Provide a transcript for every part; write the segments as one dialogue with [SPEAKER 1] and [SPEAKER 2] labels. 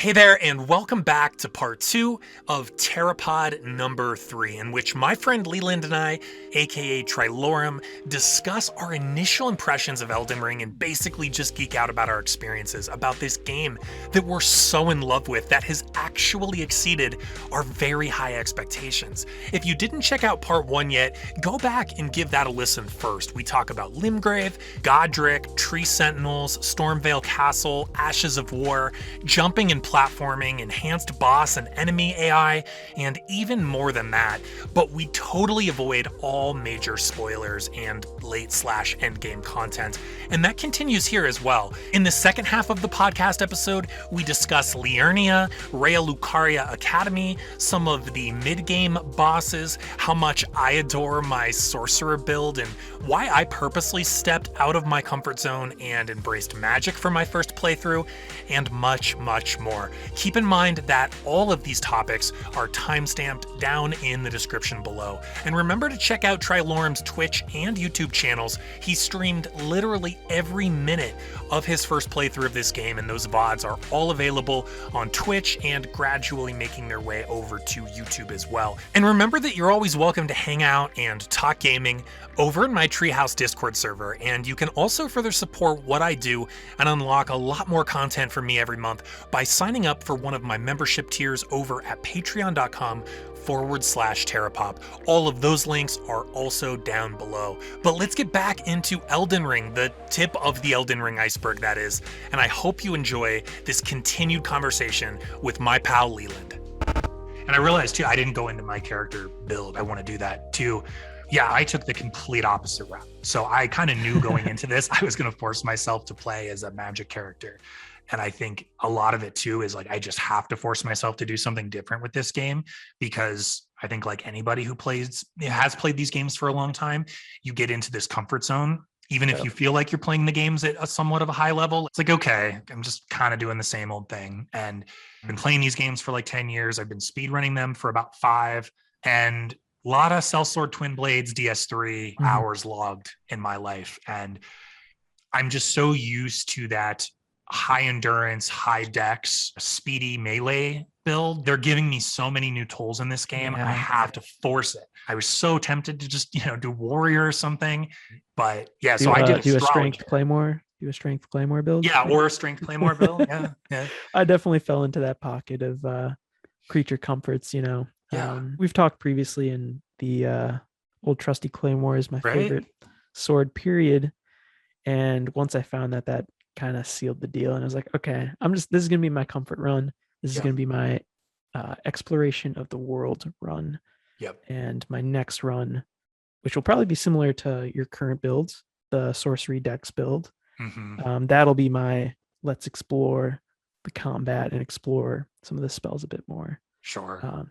[SPEAKER 1] Hey there, and welcome back to part 2 of Terapod number 3, in which my friend Leland and I, aka Trilorim, discuss our initial impressions of Elden Ring and basically just geek out about our experiences about this game that we're so in love with that has actually exceeded our very high expectations. If you didn't check out part 1 yet, go back and give that a listen first. We talk about Limgrave, Godric, Tree Sentinels, Stormvale Castle, Ashes of War, jumping and platforming, enhanced boss and enemy AI, and even more than that, but we totally avoid all major spoilers and late/endgame content, and that continues here as well. In the second half of the podcast episode, we discuss Liurnia, Raya Lucaria Academy, some of the mid-game bosses, how much I adore my sorcerer build, and why I purposely stepped out of my comfort zone and embraced magic for my first playthrough, and much, much more. Keep in mind that all of these topics are timestamped down in the description below. And remember to check out Trilorim's Twitch and YouTube channels. He streamed literally every minute of his first playthrough of this game, and those VODs are all available on Twitch and gradually making their way over to YouTube as well. And remember that you're always welcome to hang out and talk gaming over in my Treehouse Discord server, and you can also further support what I do and unlock a lot more content from me every month by signing up for one of my membership tiers over at patreon.com/terapop. All of those links are also down below. But let's get back into Elden Ring, the tip of the Elden Ring iceberg, that is, and I hope you enjoy this continued conversation with my pal Leland. And I realized too, I didn't go into my character build. I want to do that too. Yeah, I took the complete opposite route. So I kind of knew going into this, I was going to force myself to play as a magic character. And I think a lot of it too is like, I just have to force myself to do something different with this game, because I think like anybody who has played these games for a long time, you get into this comfort zone. Even if you feel like you're playing the games at a somewhat of a high level, it's like, okay, I'm just kind of doing the same old thing. And I've been playing these games for like 10 years. I've been speedrunning them for about 5. And a lot of Sellsword Twin Blades DS3 hours logged in my life. And I'm just so used to that high endurance, high dex, speedy melee build. They're giving me so many new tools in this game. I have to force it. I was so tempted to just, do warrior or something. But yeah, so I did
[SPEAKER 2] a strength claymore. Do a strength claymore build.
[SPEAKER 1] Yeah, or a strength claymore build. Yeah.
[SPEAKER 2] I definitely fell into that pocket of creature comforts, We've talked previously in the old trusty claymore is my favorite sword, period. And once I found that kind of sealed the deal, and I was like, okay, this is gonna be my comfort run. This is gonna be my exploration of the world run. And my next run, which will probably be similar to your current builds, the sorcery dex build, that'll be my let's explore the combat and explore some of the spells a bit more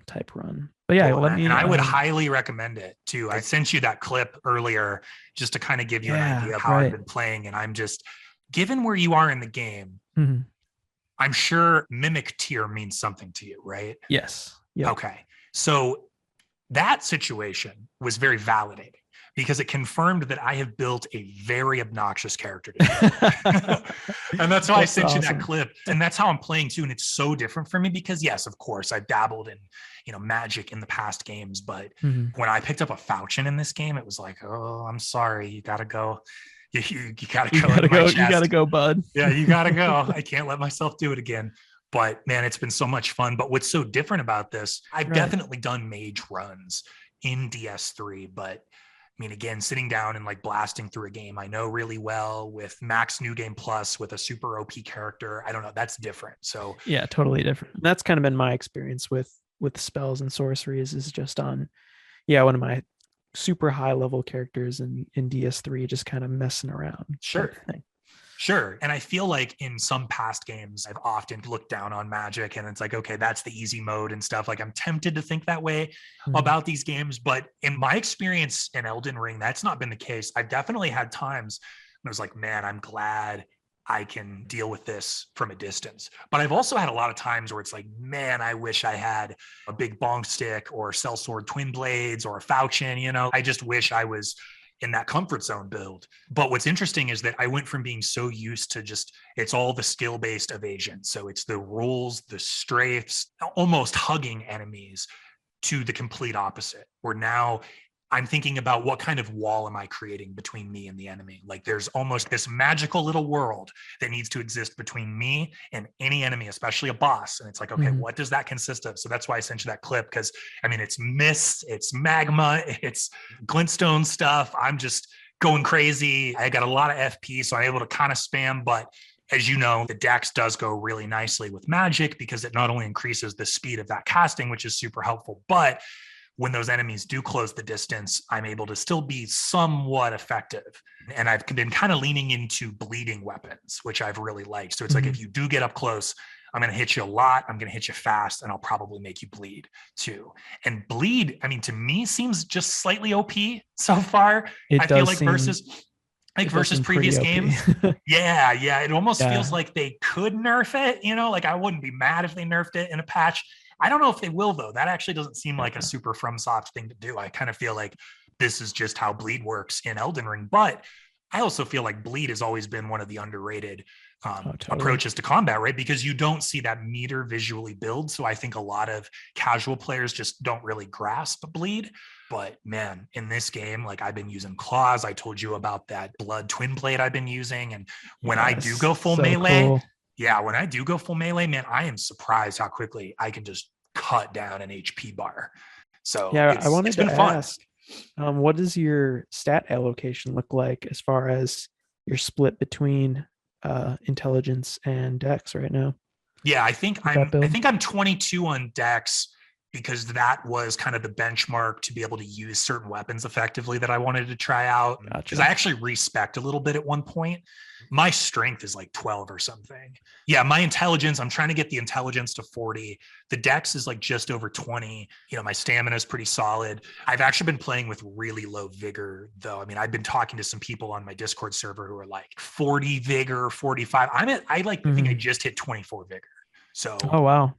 [SPEAKER 2] type run. But yeah,
[SPEAKER 1] I would highly recommend it too. I sent you that clip earlier just to kind of give you an idea of how I've been playing, and I'm just, given where you are in the game, I'm sure mimic tier means something to you, right?
[SPEAKER 2] Yes.
[SPEAKER 1] Okay. So that situation was very validating because it confirmed that I have built a very obnoxious character today. And that's why I sent you that clip. And that's how I'm playing too. And it's so different for me because, yes, of course, I've dabbled in, magic in the past games. But when I picked up a falchion in this game, it was like, oh, I'm sorry. You got to go. You gotta go.
[SPEAKER 2] You gotta go, bud.
[SPEAKER 1] Yeah, you gotta go. I can't let myself do it again. But man, it's been so much fun. But what's so different about this, I've definitely done mage runs in DS3, but I mean, again, sitting down and like blasting through a game I know really well with max new game plus with a super OP character, I don't know, that's different. So
[SPEAKER 2] yeah, totally different. That's kind of been my experience with spells and sorceries, is just on one of my super high level characters in DS3 just kind of messing around.
[SPEAKER 1] Sure. And I feel like in some past games, I've often looked down on magic and it's like, okay, that's the easy mode and stuff. Like I'm tempted to think that way about these games. But in my experience in Elden Ring, that's not been the case. I've definitely had times when I was like, man, I'm glad I can deal with this from a distance. But I've also had a lot of times where it's like, man, I wish I had a big bong stick or sellsword twin blades or a falchion, I just wish I was in that comfort zone build. But what's interesting is that I went from being so used to just, it's all the skill-based evasion. So it's the rolls, the strafes, almost hugging enemies, to the complete opposite, where now I'm thinking about what kind of wall am I creating between me and the enemy? Like there's almost this magical little world that needs to exist between me and any enemy, especially a boss. And it's like, okay, what does that consist of? So that's why I sent you that clip, because I mean, it's mist, it's magma, it's glintstone stuff. I'm just going crazy. I got a lot of FP, so I'm able to kind of spam, but as you know, the dex does go really nicely with magic because it not only increases the speed of that casting, which is super helpful, but when those enemies do close the distance, I'm able to still be somewhat effective. And I've been kind of leaning into bleeding weapons, which I've really liked. So it's like, if you do get up close, I'm going to hit you a lot. I'm going to hit you fast, and I'll probably make you bleed too. And bleed, I mean, to me seems just slightly OP so far. I feel like versus previous games. Yeah. It almost feels like they could nerf it, like I wouldn't be mad if they nerfed it in a patch. I don't know if they will, though. That actually doesn't seem like a super FromSoft thing to do. I kind of feel like this is just how bleed works in Elden Ring. But I also feel like bleed has always been one of the underrated approaches to combat, right? Because you don't see that meter visually build. So I think a lot of casual players just don't really grasp bleed. But man, in this game, like I've been using claws. I told you about that blood twin blade I've been using. And when I do go full melee, cool. When I do go full melee, man, I am surprised how quickly I can just cut down an HP bar. So
[SPEAKER 2] I wanted to ask, what does your stat allocation look like as far as your split between intelligence and dex right now?
[SPEAKER 1] Yeah, I think I'm 22 on dex, because that was kind of the benchmark to be able to use certain weapons effectively that I wanted to try out. Because I actually respect a little bit at one point. My strength is like 12 or something. Yeah, my intelligence, I'm trying to get the intelligence to 40. The dex is like just over 20. My stamina is pretty solid. I've actually been playing with really low vigor, though. I mean, I've been talking to some people on my Discord server who are like 40 vigor, 45. I think I just hit 24 vigor. So,
[SPEAKER 2] oh, wow.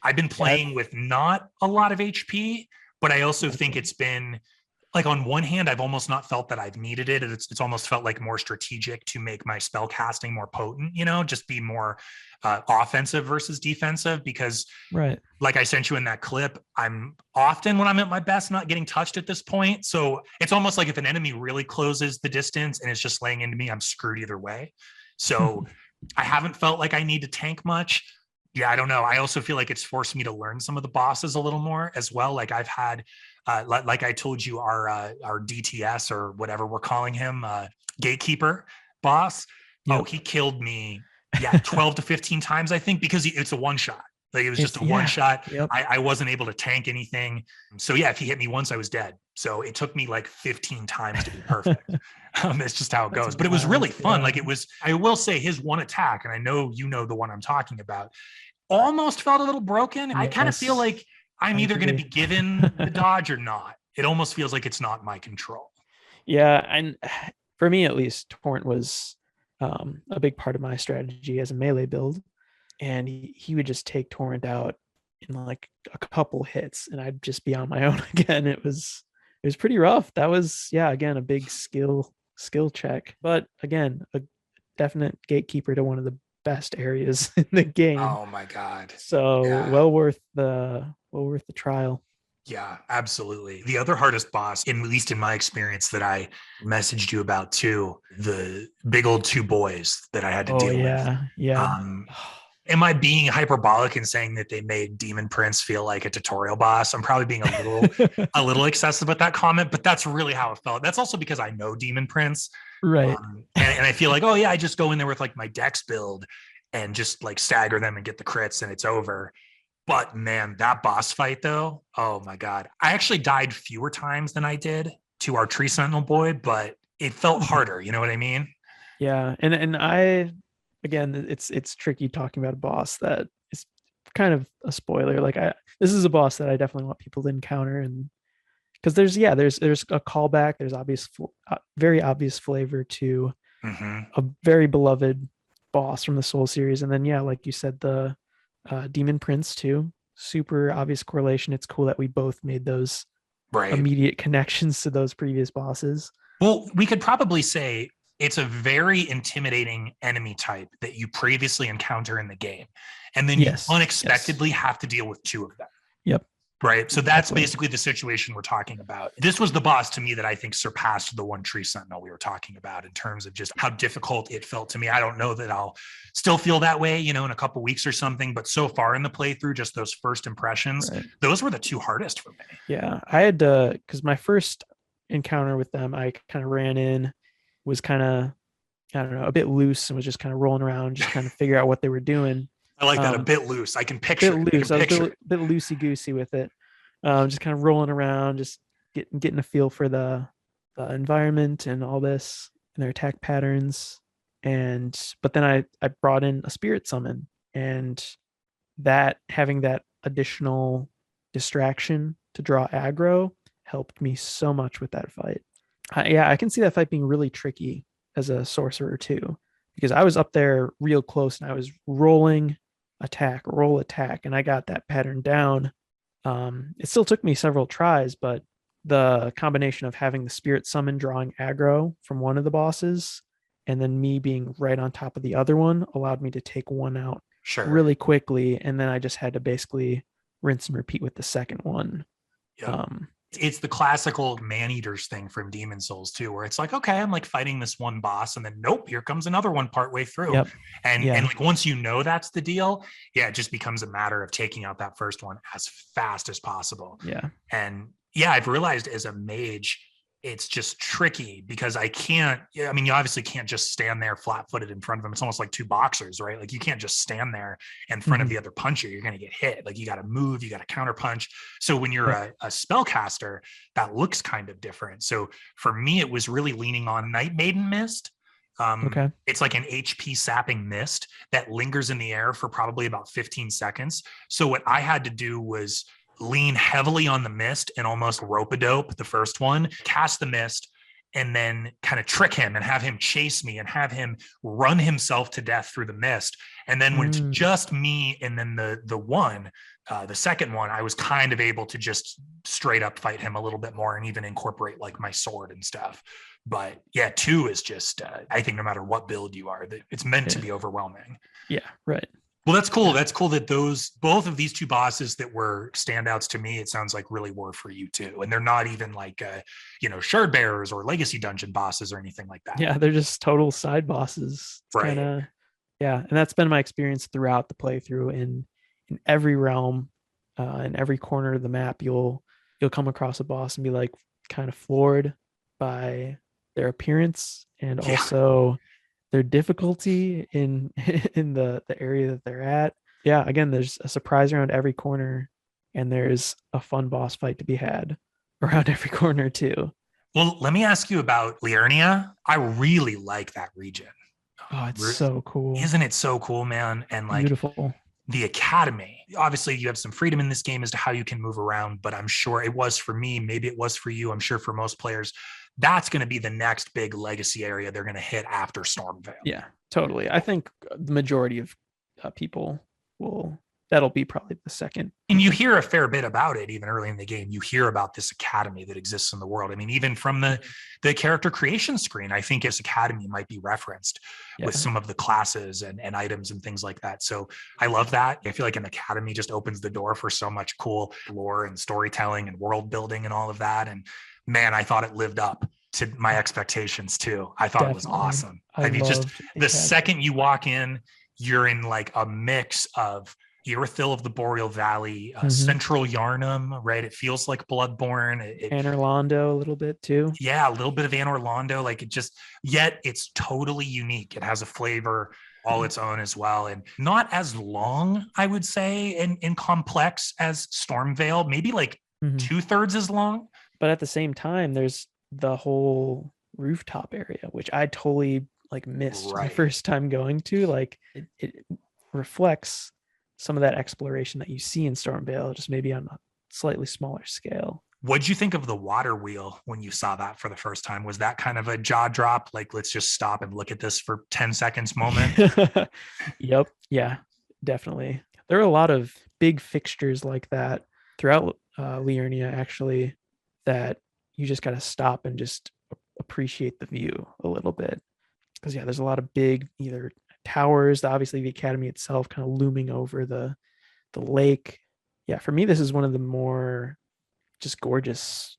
[SPEAKER 1] I've been playing with not a lot of HP, but I also think it's been like, on one hand, I've almost not felt that I've needed it. It's almost felt like more strategic to make my spell casting more potent, just be more offensive versus defensive, because like I sent you in that clip, I'm often, when I'm at my best, not getting touched at this point. So it's almost like if an enemy really closes the distance and it's just laying into me, I'm screwed either way. So I haven't felt like I need to tank much. Yeah, I don't know. I also feel like it's forced me to learn some of the bosses a little more as well. Like I've had, like I told you, our DTS, or whatever we're calling him, gatekeeper boss. Yep. Oh, he killed me. 12 to 15 times, I think, because it's a one shot. Like it was just a one shot. Yep. I wasn't able to tank anything. So if he hit me once, I was dead. So it took me like 15 times to be perfect. It's just how it goes. But it was really fun. Like it was, I will say, his one attack, and I know the one I'm talking about, almost felt a little broken. Yes. I kind of feel like I'm either going to be given the dodge or not. It almost feels like it's not my control.
[SPEAKER 2] Yeah, and for me at least, Torrent was a big part of my strategy as a melee build, and he would just take Torrent out in like a couple hits, and I'd just be on my own again. It was pretty rough. That was again a big skill check, but again a definite gatekeeper to one of the best areas in the game.
[SPEAKER 1] Oh my god!
[SPEAKER 2] So well worth the trial.
[SPEAKER 1] Yeah, absolutely. The other hardest boss, at least in my experience, that I messaged you about too, the big old two boys that I had to deal with.
[SPEAKER 2] Yeah.
[SPEAKER 1] Am I being hyperbolic in saying that they made Demon Prince feel like a tutorial boss? I'm probably being a little excessive with that comment, but that's really how it felt. That's also because I know Demon Prince.
[SPEAKER 2] Right.
[SPEAKER 1] And I feel like, I just go in there with like my dex build and just like stagger them and get the crits and it's over. But man, that boss fight though, oh my God. I actually died fewer times than I did to our tree sentinel boy, but it felt harder. You know what I mean?
[SPEAKER 2] Yeah. And I, again, it's tricky talking about a boss that is kind of a spoiler. Like this is a boss that I definitely want people to encounter, and because there's a callback, there's very obvious flavor to a very beloved boss from the Soul series, and then like you said, the Demon Prince too. Super obvious correlation. It's cool that we both made those immediate connections to those previous bosses.
[SPEAKER 1] Well, we could probably say it's a very intimidating enemy type that you previously encounter in the game. And then you unexpectedly have to deal with two of them.
[SPEAKER 2] Yep.
[SPEAKER 1] Right. So that's basically the situation we're talking about. This was the boss to me that I think surpassed the One Tree Sentinel we were talking about in terms of just how difficult it felt to me. I don't know that I'll still feel that way, you know, in a couple weeks or something, but so far in the playthrough, just those first impressions, those were the two hardest for me.
[SPEAKER 2] Yeah. I had to, because my first encounter with them, I kind of ran in, was kind of, I don't know, a bit loose and was just kind of rolling around, just kind of figure out what they were doing.
[SPEAKER 1] I like that, a bit loose. I can picture
[SPEAKER 2] it. I was a bit loosey-goosey with it. Just kind of rolling around, just getting a feel for the environment and all this and their attack patterns. But then I brought in a spirit summon, and that having that additional distraction to draw aggro helped me so much with that fight. I can see that fight being really tricky as a sorcerer too, because I was up there real close and I was rolling roll attack, and I got that pattern down. It still took me several tries, but the combination of having the spirit summon drawing aggro from one of the bosses and then me being right on top of the other one allowed me to take one out really quickly. And then I just had to basically rinse and repeat with the second one.
[SPEAKER 1] Yep. It's the classical man-eaters thing from Demon Souls too, where it's like, okay, I'm like fighting this one boss, and then nope, here comes another one partway through. And like once you know that's the deal, it just becomes a matter of taking out that first one as fast as possible. And I've realized as a mage, it's just tricky because I mean, you obviously can't just stand there flat-footed in front of them. It's almost like two boxers, right? Like you can't just stand there in front of the other puncher. You're going to get hit. Like you got to move, you got to counter punch. So when you're a spellcaster, that looks kind of different. So for me, it was really leaning on Night Maiden Mist. It's like an HP sapping mist that lingers in the air for probably about 15 seconds. So what I had to do was lean heavily on the mist and almost rope-a-dope the first one, cast the mist, and then kind of trick him and have him chase me and have him run himself to death through the mist. And then when it's just me and then the second one, I was kind of able to just straight up fight him a little bit more and even incorporate like my sword and stuff. But 2 is just, I think no matter what build you are, it's meant to be overwhelming.
[SPEAKER 2] Yeah, right.
[SPEAKER 1] Well, that's cool. That's cool that both of these two bosses that were standouts to me, it sounds like really were for you too. And they're not even like, shard bearers or legacy dungeon bosses or anything like that.
[SPEAKER 2] Yeah, they're just total side bosses. And that's been my experience throughout the playthrough. In every realm, in every corner of the map, you'll come across a boss and be like kind of floored by their appearance and also their difficulty in the area that they're at. Again, there's a surprise around every corner, and there's a fun boss fight to be had around every corner too.
[SPEAKER 1] Well, let me ask you about Liurnia. I really like that region.
[SPEAKER 2] Oh, it's so cool.
[SPEAKER 1] Isn't it so cool, man? And like
[SPEAKER 2] beautiful.
[SPEAKER 1] The academy, obviously you have some freedom in this game as to how you can move around, but I'm sure it was for me, maybe it was for you, I'm sure for most players, that's going to be the next big legacy area they're going to hit after Stormveil.
[SPEAKER 2] Yeah, totally. I think the majority of people that'll be probably the second.
[SPEAKER 1] And you hear a fair bit about it even early in the game. You hear about this academy that exists in the world. I mean, even from the character creation screen, I think this academy might be referenced with some of the classes and items and things like that. So I love that. I feel like an academy just opens the door for so much cool lore and storytelling and world building and all of that. And man, I thought it lived up to my expectations too. I thought it was awesome. I mean, just the second you walk in, you're in like a mix of Irithyll of the Boreal Valley, Central Yharnam, right? It feels like Bloodborne.
[SPEAKER 2] Anor Londo a little bit too.
[SPEAKER 1] Yeah, a little bit of Anor Londo. Like yet it's totally unique. It has a flavor all its own as well. And not as long, I would say, and complex as Stormveil, maybe like 2/3 as long.
[SPEAKER 2] But at the same time, there's the whole rooftop area, which I totally like missed my first time going to. Like it reflects some of that exploration that you see in Stormveil, just maybe on a slightly smaller scale.
[SPEAKER 1] What'd you think of the water wheel when you saw that for the first time? Was that kind of a jaw drop? Like, let's just stop and look at this for 10 seconds moment?
[SPEAKER 2] Yep. Yeah, definitely. There are a lot of big fixtures like that throughout Liurnia, actually, that you just got to stop and just appreciate the view a little bit. Because there's a lot of big either towers, obviously the academy itself kind of looming over the lake. Yeah, for me, this is one of the more just gorgeous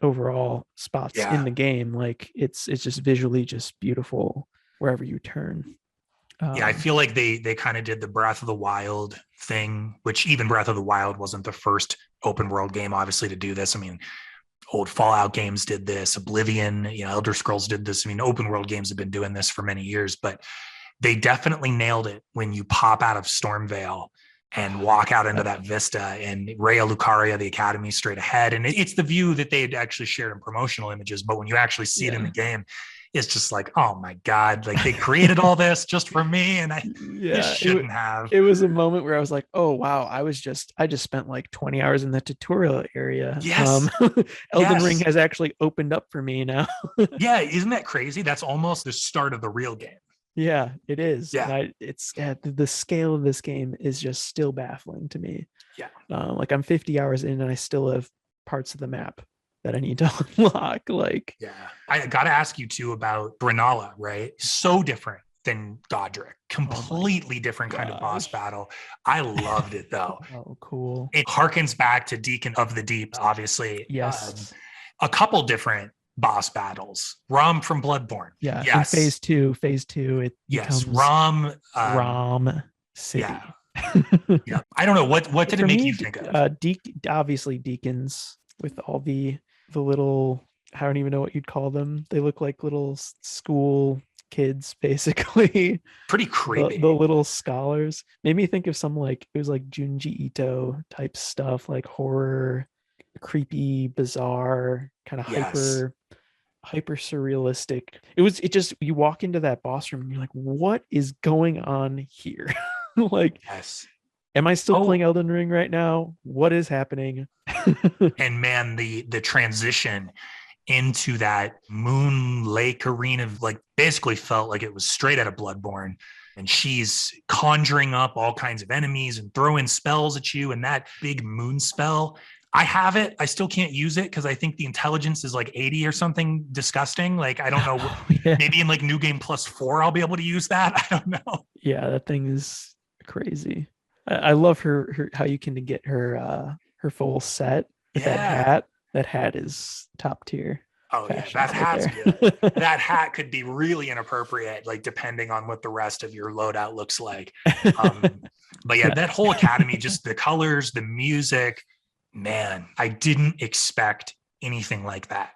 [SPEAKER 2] overall spots in the game. Like it's just visually just beautiful wherever you turn.
[SPEAKER 1] Yeah, I feel like they kind of did the Breath of the Wild thing, which even Breath of the Wild wasn't the first open world game, obviously, to do this. I mean, old Fallout games did this, Oblivion, Elder Scrolls did this. I mean, open world games have been doing this for many years, but they definitely nailed it when you pop out of Stormvale and walk out into that vista and Raya Lucaria, the academy straight ahead. And it's the view that they had actually shared in promotional images, but when you actually see it in the game, it's just like, oh my God, like they created all this just for me. And I shouldn't have.
[SPEAKER 2] It was a moment where I was like, oh wow, I just spent like 20 hours in the tutorial area.
[SPEAKER 1] Yes.
[SPEAKER 2] Elden Ring has actually opened up for me now.
[SPEAKER 1] Yeah, isn't that crazy? That's almost the start of the real game.
[SPEAKER 2] Yeah, it is.
[SPEAKER 1] Yeah.
[SPEAKER 2] And it's the scale of this game is just still baffling to me.
[SPEAKER 1] Yeah.
[SPEAKER 2] Like I'm 50 hours in and I still have parts of the map that I need to unlock. Like,
[SPEAKER 1] yeah, I got to ask you too about Brinala, right? So different than Godric, completely different kind of boss battle. I loved it though.
[SPEAKER 2] Oh, cool.
[SPEAKER 1] It harkens back to Deacon of the Deep, obviously.
[SPEAKER 2] Yes.
[SPEAKER 1] A couple different boss battles. Rom from Bloodborne.
[SPEAKER 2] Yeah.
[SPEAKER 1] Yes.
[SPEAKER 2] In phase two, it becomes Rom City.
[SPEAKER 1] Yeah. Yeah. I don't know what did it make you think of?
[SPEAKER 2] Obviously deacons with all the little, I don't even know what you'd call them. They look like little school kids, basically.
[SPEAKER 1] Pretty creepy.
[SPEAKER 2] The little scholars made me think of some like it was like Junji Ito type stuff, like horror, creepy, bizarre, kind of hyper surrealistic. It just you walk into that boss room and you're like, what is going on here? Like, am I still playing Elden Ring right now? What is happening?
[SPEAKER 1] And man, the transition into that moon lake arena, like basically felt like it was straight out of Bloodborne. And she's conjuring up all kinds of enemies and throwing spells at you. And that big moon spell, I have it. I still can't use it because I think the intelligence is like 80 or something disgusting. Like, I don't know. Maybe in like New Game +4, I'll be able to use that. I don't know.
[SPEAKER 2] Yeah, that thing is crazy. I love her how you can get her full set with that hat. That hat is top tier.
[SPEAKER 1] Oh yeah, that hat's good. That hat could be really inappropriate, like depending on what the rest of your loadout looks like. But yeah, that whole academy, just the colors, the music, man, I didn't expect anything like that.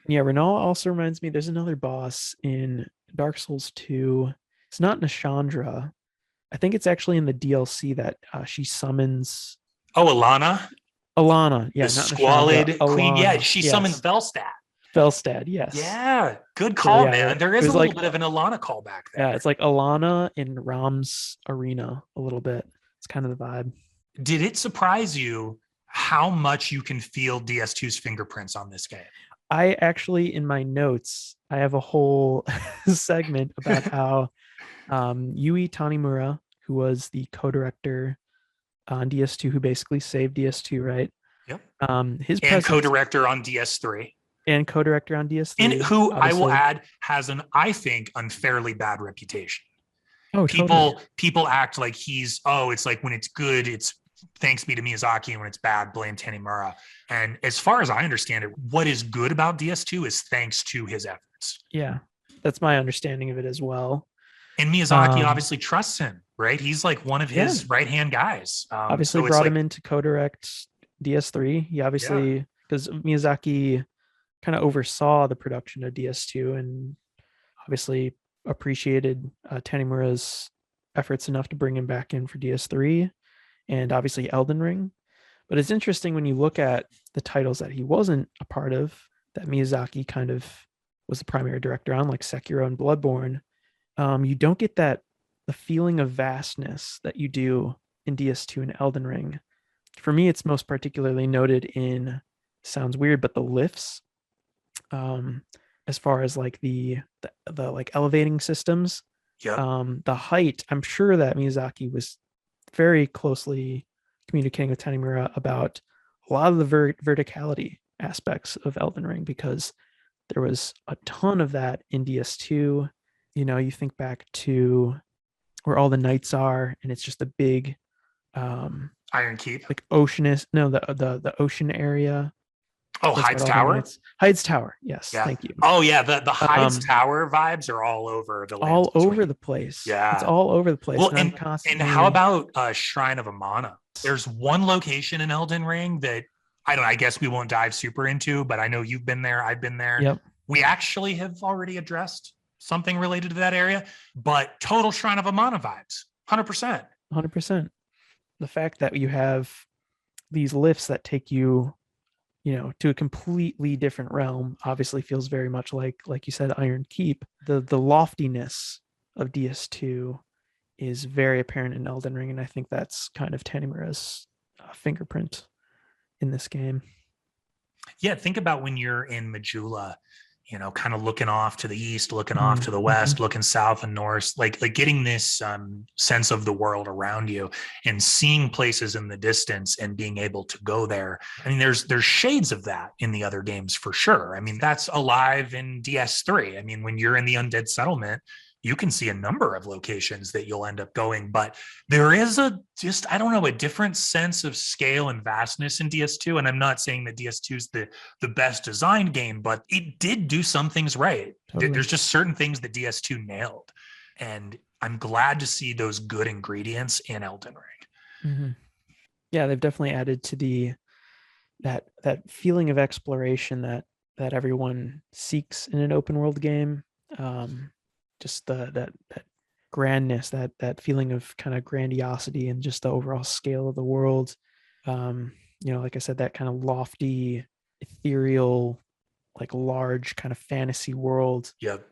[SPEAKER 2] Yeah, Renal also reminds me, there's another boss in Dark Souls 2. It's not Nashandra. I think it's actually in the DLC that she summons.
[SPEAKER 1] Oh, Alana?
[SPEAKER 2] Alana, yeah.
[SPEAKER 1] The squalid queen.
[SPEAKER 2] Alana,
[SPEAKER 1] yeah, she summons Velstad.
[SPEAKER 2] Velstad, yes.
[SPEAKER 1] Yeah, good call, man. There is a little bit of an Alana callback there.
[SPEAKER 2] Yeah, it's like Alana in Ram's arena a little bit. It's kind of the vibe.
[SPEAKER 1] Did it surprise you how much you can feel DS2's fingerprints on this game?
[SPEAKER 2] I actually, in my notes, I have a whole segment about how Yui Tanimura, who was the co-director on DS2, who basically saved DS2, right?
[SPEAKER 1] Yep.
[SPEAKER 2] His
[SPEAKER 1] co-director on DS3.
[SPEAKER 2] And co-director on DS3.
[SPEAKER 1] And who, obviously, I will add, has an, I think, unfairly bad reputation.
[SPEAKER 2] Oh,
[SPEAKER 1] people act like it's like when it's good, it's thanks be to Miyazaki, and when it's bad, blame Tanimura. And as far as I understand it, what is good about DS2 is thanks to his efforts.
[SPEAKER 2] Yeah, that's my understanding of it as well.
[SPEAKER 1] And Miyazaki obviously trusts him, right? He's like one of his right-hand guys.
[SPEAKER 2] Obviously brought him in to co-direct DS3. He obviously, because Miyazaki kind of oversaw the production of DS2 and obviously appreciated Tanimura's efforts enough to bring him back in for DS3 and obviously Elden Ring. But it's interesting when you look at the titles that he wasn't a part of, that Miyazaki kind of was the primary director on, like Sekiro and Bloodborne. You don't get the feeling of vastness that you do in DS2 and Elden Ring. For me, it's most particularly noted in, sounds weird, but the lifts. As far as like the like elevating systems, the height, I'm sure that Miyazaki was very closely communicating with Tanimura about a lot of the verticality aspects of Elden Ring, because There was a ton of that in DS2. You think back to where all the knights are, and it's just a big
[SPEAKER 1] Iron Keep.
[SPEAKER 2] like oceanist, no, the ocean area.
[SPEAKER 1] Oh, Hides Tower?
[SPEAKER 2] Hides Tower, yes,
[SPEAKER 1] Yeah.
[SPEAKER 2] thank you.
[SPEAKER 1] Oh, yeah, the Hides Tower vibes are all over the lands.
[SPEAKER 2] All over the place.
[SPEAKER 1] Yeah.
[SPEAKER 2] It's all over the place.
[SPEAKER 1] Well,
[SPEAKER 2] and I'm constantly...
[SPEAKER 1] and how about Shrine of Amana? There's one location in Elden Ring that I guess we won't dive super into, but I know you've been there, I've been there.
[SPEAKER 2] Yep.
[SPEAKER 1] We actually have already addressed something related to that area, but total Shrine of Amana vibes, 100%.
[SPEAKER 2] 100%. The fact that you have these lifts that take you, to a completely different realm obviously feels very much like you said, Iron Keep. The loftiness of DS2 is very apparent in Elden Ring, and I think that's kind of Tanimura's fingerprint in this game.
[SPEAKER 1] Yeah, think about when you're in Majula, kind of looking off to the east, looking off to the west, looking south and north, like getting this sense of the world around you and seeing places in the distance and being able to go there. I mean, there's shades of that in the other games for sure. I mean, that's alive in DS3. I mean, when you're in the Undead Settlement, you can see a number of locations that you'll end up going, but there is a different sense of scale and vastness in DS2. And I'm not saying that DS2 is the best designed game, but it did do some things right. Totally. There's just certain things that DS2 nailed. And I'm glad to see those good ingredients in Elden Ring.
[SPEAKER 2] Mm-hmm. Yeah, they've definitely added to that feeling of exploration that everyone seeks in an open world game. Just that grandness, that feeling of kind of grandiosity and just the overall scale of the world. Like I said, that kind of lofty, ethereal, like large kind of fantasy world.
[SPEAKER 1] Yep.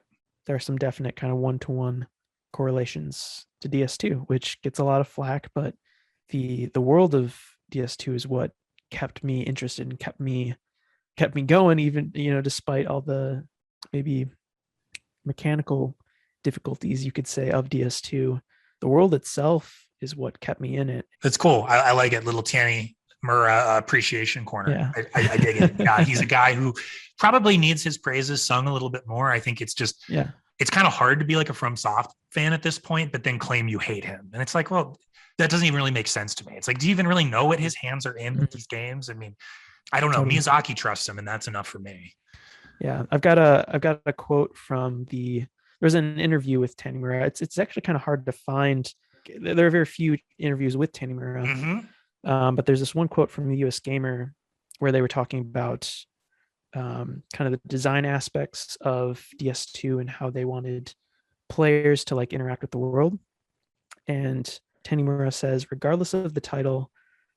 [SPEAKER 2] There are some definite kind of one-to-one correlations to DS2, which gets a lot of flack, but the world of DS2 is what kept me interested and kept me going, even, despite all the maybe mechanical difficulties, you could say, of DS2. The world itself is what kept me in it.
[SPEAKER 1] That's cool. I like it. Little Tanimura appreciation corner.
[SPEAKER 2] Yeah.
[SPEAKER 1] I dig it. Yeah, he's a guy who probably needs his praises sung a little bit more. I think it's just, it's kind of hard to be like a FromSoft fan at this point, but then claim you hate him. And it's like, well, that doesn't even really make sense to me. It's like, do you even really know what his hands are in with these games? I mean, I don't know. Totally. Miyazaki trusts him, and that's enough for me.
[SPEAKER 2] Yeah, I've got a quote from there's an interview with Tanimura. It's actually kind of hard to find. There are very few interviews with Tanimura, but there's this one quote from the US Gamer where they were talking about kind of the design aspects of DS2 and how they wanted players to like interact with the world. And Tanimura says, regardless of the title,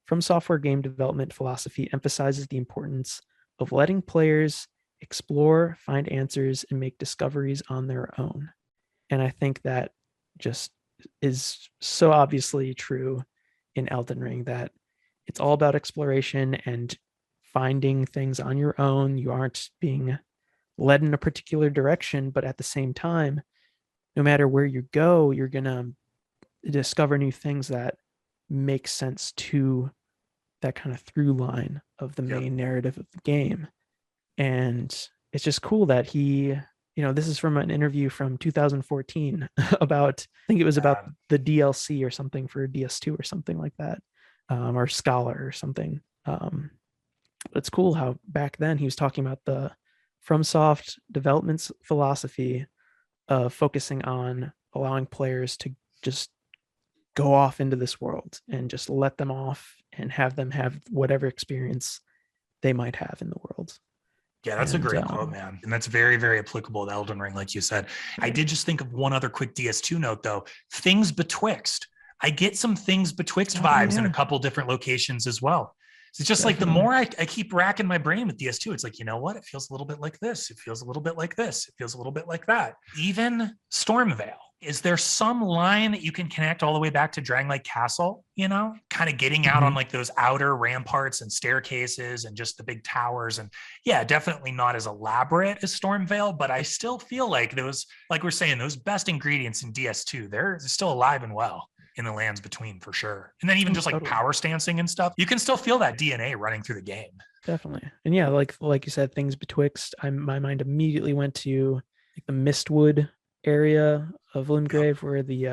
[SPEAKER 2] From Software game development philosophy emphasizes the importance of letting players explore, find answers, and make discoveries on their own. And I think that just is so obviously true in Elden Ring, that it's all about exploration and finding things on your own. You aren't being led in a particular direction, but at the same time, no matter where you go, you're going to discover new things that make sense to that kind of through line of the main narrative of the game. And it's just cool that he, this is from an interview from 2014 about, I think it was about the DLC or something for DS2 or something like that, or Scholar or something. It's cool how back then he was talking about the FromSoft development's philosophy of focusing on allowing players to just go off into this world and just let them off and have them have whatever experience they might have in the world.
[SPEAKER 1] Yeah, that's a great quote, man. And that's very, very applicable to Elden Ring, like you said. I did just think of one other quick DS2 note, though. Things Betwixt. I get some Things Betwixt vibes in a couple different locations as well. It's just like the more I keep racking my brain with DS2, it's like, you know what? It feels a little bit like this. It feels a little bit like this. It feels a little bit like that. Even Stormvale. Is there some line that you can connect all the way back to Dragonlight Castle, kind of getting out on like those outer ramparts and staircases and just the big towers? And yeah, definitely not as elaborate as Stormvale, but I still feel like those, like we're saying, those best ingredients in DS2, they're still alive and well in the lands between for sure. And then even just like power stancing and stuff, you can still feel that DNA running through the game.
[SPEAKER 2] Definitely. And yeah, like you said, things betwixt. My mind immediately went to like the Mistwood area of
[SPEAKER 1] Yep.
[SPEAKER 2] Limgrave where the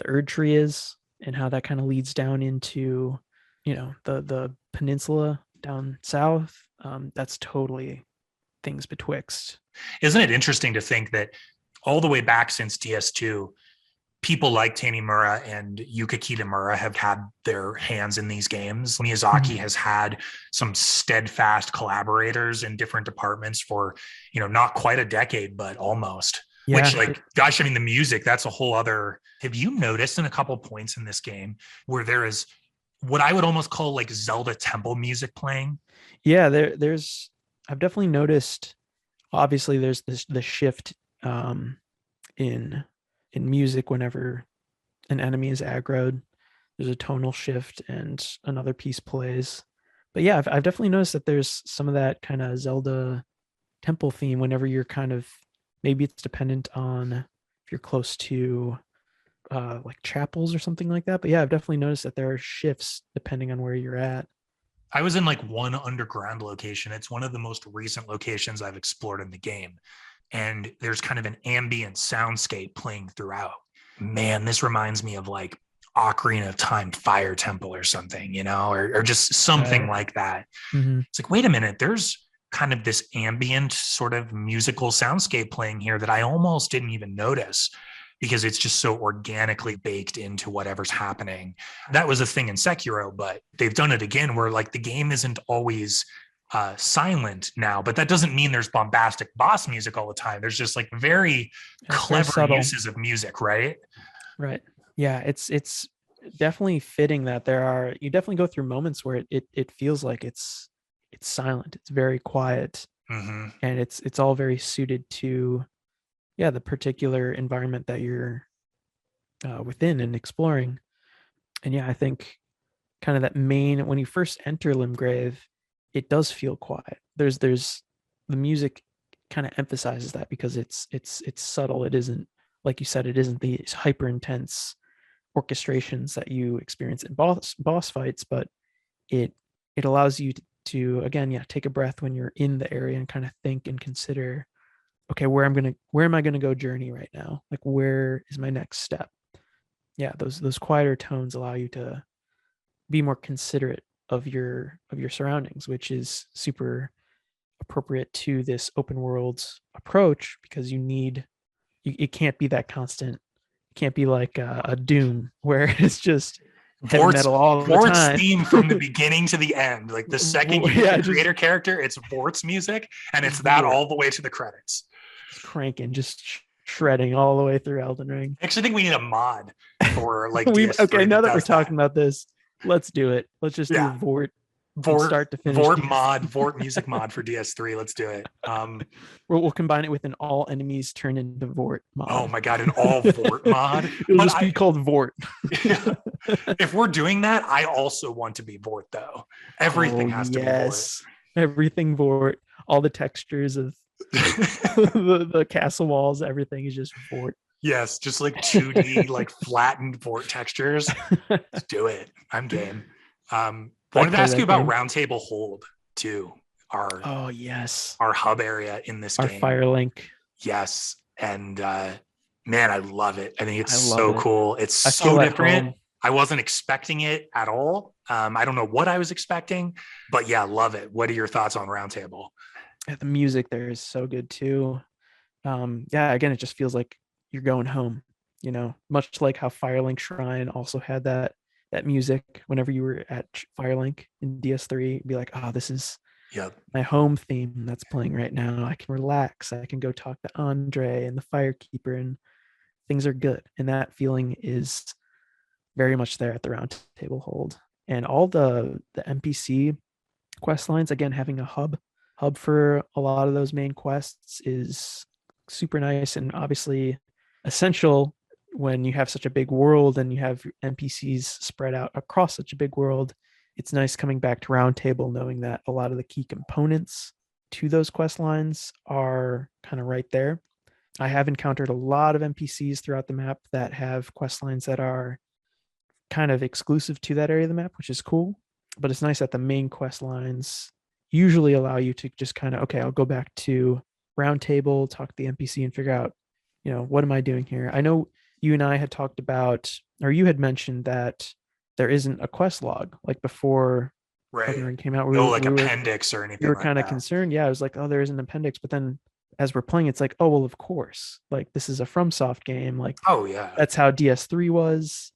[SPEAKER 2] Erd tree is, and how that kind of leads down into, the peninsula down south. That's totally things betwixt.
[SPEAKER 1] Isn't it interesting to think that all the way back since DS2, people like Tanimura and Yuka Kitamura have had their hands in these games. Miyazaki has had some steadfast collaborators in different departments for, not quite a decade, but almost.
[SPEAKER 2] Yeah.
[SPEAKER 1] Which, like, gosh, I mean, the music, that's a whole other. Have you noticed in a couple points in this game where there is what I would almost call like Zelda temple music playing?
[SPEAKER 2] Yeah, I've definitely noticed, obviously there's the shift in music whenever an enemy is aggroed. There's a tonal shift and another piece plays. But yeah, I've definitely noticed that there's some of that kind of Zelda temple theme whenever you're kind of, maybe it's dependent on if you're close to like chapels or something like that. But yeah, I've definitely noticed that there are shifts depending on where you're at.
[SPEAKER 1] I was in like one underground location. It's one of the most recent locations I've explored in the game. And there's kind of an ambient soundscape playing throughout. Man, this reminds me of like Ocarina of Time Fire Temple or something, or just something like that.
[SPEAKER 2] Mm-hmm.
[SPEAKER 1] It's like, wait a minute, there's kind of this ambient sort of musical soundscape playing here that I almost didn't even notice because it's just so organically baked into whatever's happening. That was a thing in Sekiro, but they've done it again where like the game isn't always silent now, but that doesn't mean there's bombastic boss music all the time. There's just like very clever uses of music, right?
[SPEAKER 2] Right. Yeah, it's definitely fitting that you definitely go through moments where it feels like it's silent. It's very quiet.
[SPEAKER 1] Mm-hmm.
[SPEAKER 2] And it's all very suited to the particular environment that you're within and exploring. And yeah, I think kind of that main, when you first enter Limgrave, it does feel quiet. There's the music kind of emphasizes that because it's subtle. It isn't, like you said, it isn't these hyper intense orchestrations that you experience in boss fights, but it allows you to again, take a breath when you're in the area and kind of think and consider, okay, where am I gonna go journey right now? Like, where is my next step? Yeah, those quieter tones allow you to be more considerate of your surroundings, which is super appropriate to this open world approach because it can't be that constant. It can't be like a Doom where it's just heavy metal all the time.
[SPEAKER 1] theme from the beginning to the end. Like the second you get the creator character, it's Vort's music, and it's that all the way to the credits.
[SPEAKER 2] Just cranking, just shredding all the way through Elden Ring.
[SPEAKER 1] I actually think we need a mod for like
[SPEAKER 2] okay, now that we're talking about this, let's do it. Let's just do Vort start to finish.
[SPEAKER 1] Vort music mod for DS3. Let's do it.
[SPEAKER 2] We'll combine it with an all enemies turn into Vort mod.
[SPEAKER 1] Oh my god, an all Vort mod.
[SPEAKER 2] It'll just be called Vort.
[SPEAKER 1] If we're doing that, I also want to be Vort though. Everything has to be Vort.
[SPEAKER 2] Everything Vort. All the textures of the castle walls, everything is just Vort.
[SPEAKER 1] Yes, just like 2D, like flattened Vort textures. Let's do it. I'm game. I wanted to ask you about Roundtable Hold too. Our hub area in this game.
[SPEAKER 2] Our Firelink.
[SPEAKER 1] Yes. And man, I love it. I think it's so cool. It's so different. I wasn't expecting it at all. I don't know what I was expecting, but yeah, love it. What are your thoughts on Roundtable?
[SPEAKER 2] The music there is so good too. Again, it just feels like you're going home, much like how Firelink Shrine also had that music whenever you were at Firelink in DS3. You'd be like, oh, this is my home theme that's playing right now. I can relax. I can go talk to Andre and the Firekeeper, and things are good. And that feeling is very much there at the Roundtable Hold. And all the NPC quest lines, again, having a hub for a lot of those main quests is super nice and obviously essential when you have such a big world and you have NPCs spread out across such a big world. It's nice coming back to Roundtable knowing that a lot of the key components to those quest lines are kind of right there. I have encountered a lot of NPCs throughout the map that have quest lines that are kind of exclusive to that area of the map, which is cool. but it's nice that the main quest lines usually allow you to just kind of, okay, I'll go back to Roundtable, talk to the NPC, and figure out, what am I doing here? I know you and I had talked about, or you had mentioned that there isn't a quest log like before Elden
[SPEAKER 1] Right.
[SPEAKER 2] Ring came out.
[SPEAKER 1] No like appendix or
[SPEAKER 2] We
[SPEAKER 1] anything
[SPEAKER 2] were
[SPEAKER 1] like
[SPEAKER 2] kind of
[SPEAKER 1] that.
[SPEAKER 2] concerned. Yeah, I was like, oh, there is an appendix, but then as we're playing, it's like, oh well, of course, like this is a FromSoft game. Like
[SPEAKER 1] Oh yeah.
[SPEAKER 2] that's how DS3 was.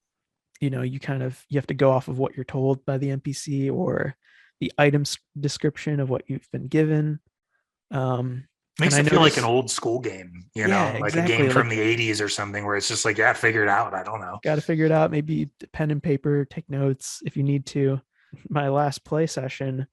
[SPEAKER 2] You have to go off of what you're told by the NPC or the item description of what you've been given. And
[SPEAKER 1] Makes
[SPEAKER 2] I
[SPEAKER 1] it feel like an
[SPEAKER 2] noticed,
[SPEAKER 1] old school game,
[SPEAKER 2] yeah,
[SPEAKER 1] like a game
[SPEAKER 2] exactly.
[SPEAKER 1] from
[SPEAKER 2] Like,
[SPEAKER 1] the 80s or something where it's just like, yeah, figure it out. I don't know.
[SPEAKER 2] got to figure it out. Maybe pen and paper, take notes if you need to. My last play session,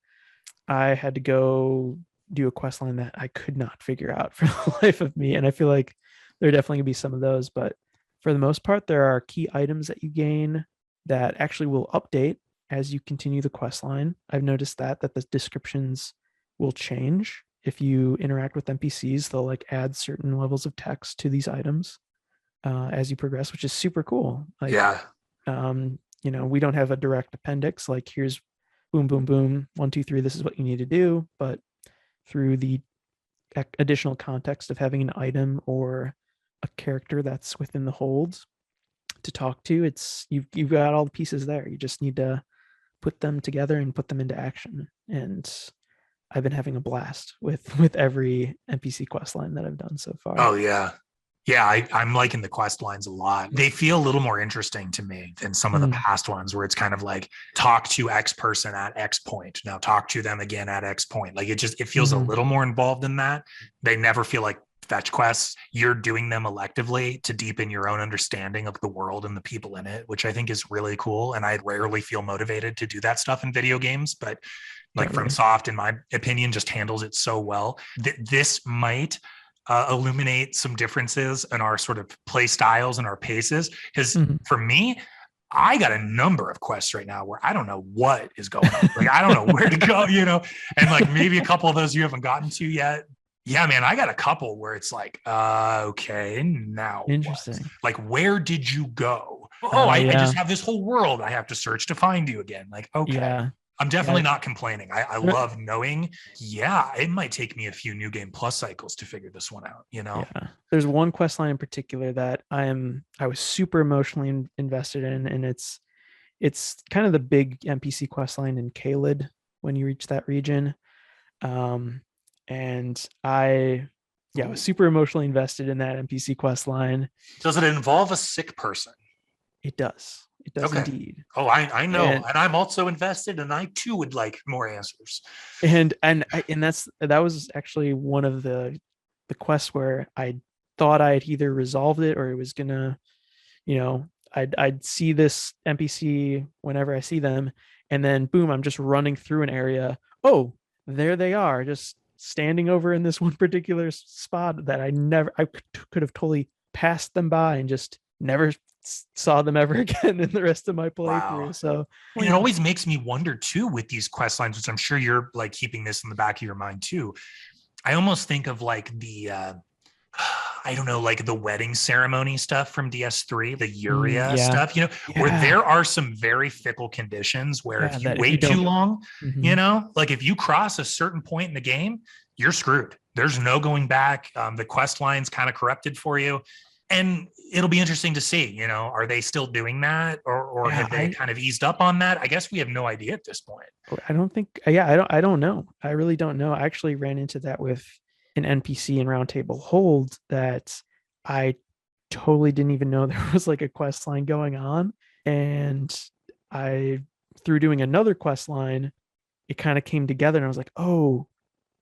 [SPEAKER 2] I had to go do a quest line that I could not figure out for the life of me. And I feel like there are definitely gonna be some of those, but for the most part, there are key items that you gain that actually will update as you continue the quest line. I've noticed that the descriptions will change if you interact with NPCs. They'll like add certain levels of text to these items as you progress, which is super cool. Like,
[SPEAKER 1] Yeah.
[SPEAKER 2] we don't have a direct appendix. Like, here's boom, boom, boom, 1, 2, 3. This is what you need to do. But through the additional context of having an item or a character that's within the hold to talk to, you've got all the pieces there. You just need to put them together and put them into action. And I've been having a blast with every NPC quest line that I've done so far.
[SPEAKER 1] Oh yeah. Yeah, I'm liking the quest lines a lot. They feel a little more interesting to me than some of the
[SPEAKER 2] Mm,
[SPEAKER 1] past ones where it's kind of like talk to X person at X point. Now talk to them again at X point. Like it feels a
[SPEAKER 2] mhm.
[SPEAKER 1] little more involved than that. They never feel like fetch quests. You're doing them electively to deepen your own understanding of the world and the people in it, which I think is really cool. And I rarely feel motivated to do that stuff in video games, but like
[SPEAKER 2] Totally.
[SPEAKER 1] FromSoft, in my opinion, just handles it so well. This might illuminate some differences in our sort of play styles and our paces. Because
[SPEAKER 2] Mhm.
[SPEAKER 1] for me, I got a number of quests right now where I don't know what is going on. Like I don't know where to go, and like maybe a couple of those you haven't gotten to yet. Yeah, man, I got a couple where it's like, okay, now what?
[SPEAKER 2] Interesting.
[SPEAKER 1] Like, where did you go? Oh, I
[SPEAKER 2] Yeah.
[SPEAKER 1] just have this whole world I have to search to find you again. Like, okay.
[SPEAKER 2] Yeah.
[SPEAKER 1] I'm definitely
[SPEAKER 2] Yeah.
[SPEAKER 1] not complaining. I love knowing, yeah, it might take me a few new game plus cycles to figure this one out.
[SPEAKER 2] Yeah. There's one quest line in particular that I was super emotionally invested in, and it's kind of the big NPC quest line in Caelid when you reach that region. Um, and I was
[SPEAKER 1] Ooh.
[SPEAKER 2] super emotionally invested in that NPC quest line.
[SPEAKER 1] Does it involve a sick person?
[SPEAKER 2] It does. It does
[SPEAKER 1] Okay.
[SPEAKER 2] indeed.
[SPEAKER 1] Oh, I know.
[SPEAKER 2] And
[SPEAKER 1] And I'm also invested, and I too would like more answers.
[SPEAKER 2] and that was actually one of the quests where I thought I had either resolved it or it was gonna, I'd see this NPC whenever I see them, and then boom, I'm just running through an area. Oh, there they are, just standing over in this one particular spot that I could have totally passed them by and just never saw them ever again in the rest of my
[SPEAKER 1] Wow.
[SPEAKER 2] playthrough. So
[SPEAKER 1] And it always makes me wonder too with these quest lines, which I'm sure you're like keeping this in the back of your mind too. I almost think of like the I don't know, like the wedding ceremony stuff from DS3, the Uria
[SPEAKER 2] yeah,
[SPEAKER 1] stuff, where
[SPEAKER 2] yeah,
[SPEAKER 1] there are some very fickle conditions where
[SPEAKER 2] yeah.
[SPEAKER 1] if you
[SPEAKER 2] That if you
[SPEAKER 1] wait too
[SPEAKER 2] don't,
[SPEAKER 1] long,
[SPEAKER 2] mhm.
[SPEAKER 1] like if you cross a certain point in the game, you're screwed. There's no going back. The quest line's kind of corrupted for you. And it'll be interesting to see, are they still doing that or
[SPEAKER 2] Yeah,
[SPEAKER 1] have they kind of eased up on that? I guess we have no idea at this point.
[SPEAKER 2] I don't think, yeah, I don't know. I really don't know. I actually ran into that with an NPC in Roundtable Hold that I totally didn't even know there was like a quest line going on. And I, through doing another quest line, it kind of came together and I was like, oh,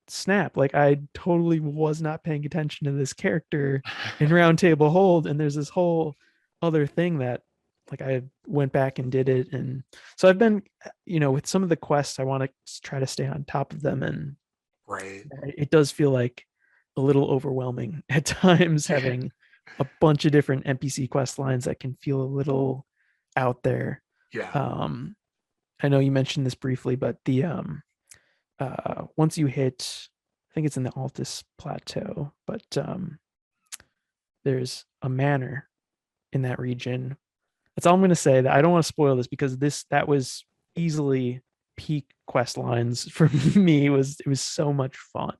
[SPEAKER 2] snap. Like I totally was not paying attention to this character in Roundtable Hold. And there's this whole other thing that like I went back and did it. And so I've been, with some of the quests, I want to try to stay on top of them. And
[SPEAKER 1] Right.
[SPEAKER 2] it does feel like a little overwhelming at times having a bunch of different NPC quest lines that can feel a little out there.
[SPEAKER 1] Yeah.
[SPEAKER 2] Um, I know you mentioned this briefly, but the once you hit, I think it's in the Altus Plateau, but there's a manor in that region. That's all I'm going to say. That I don't want to spoil this because that was easily peak quest lines for me. It was so much fun.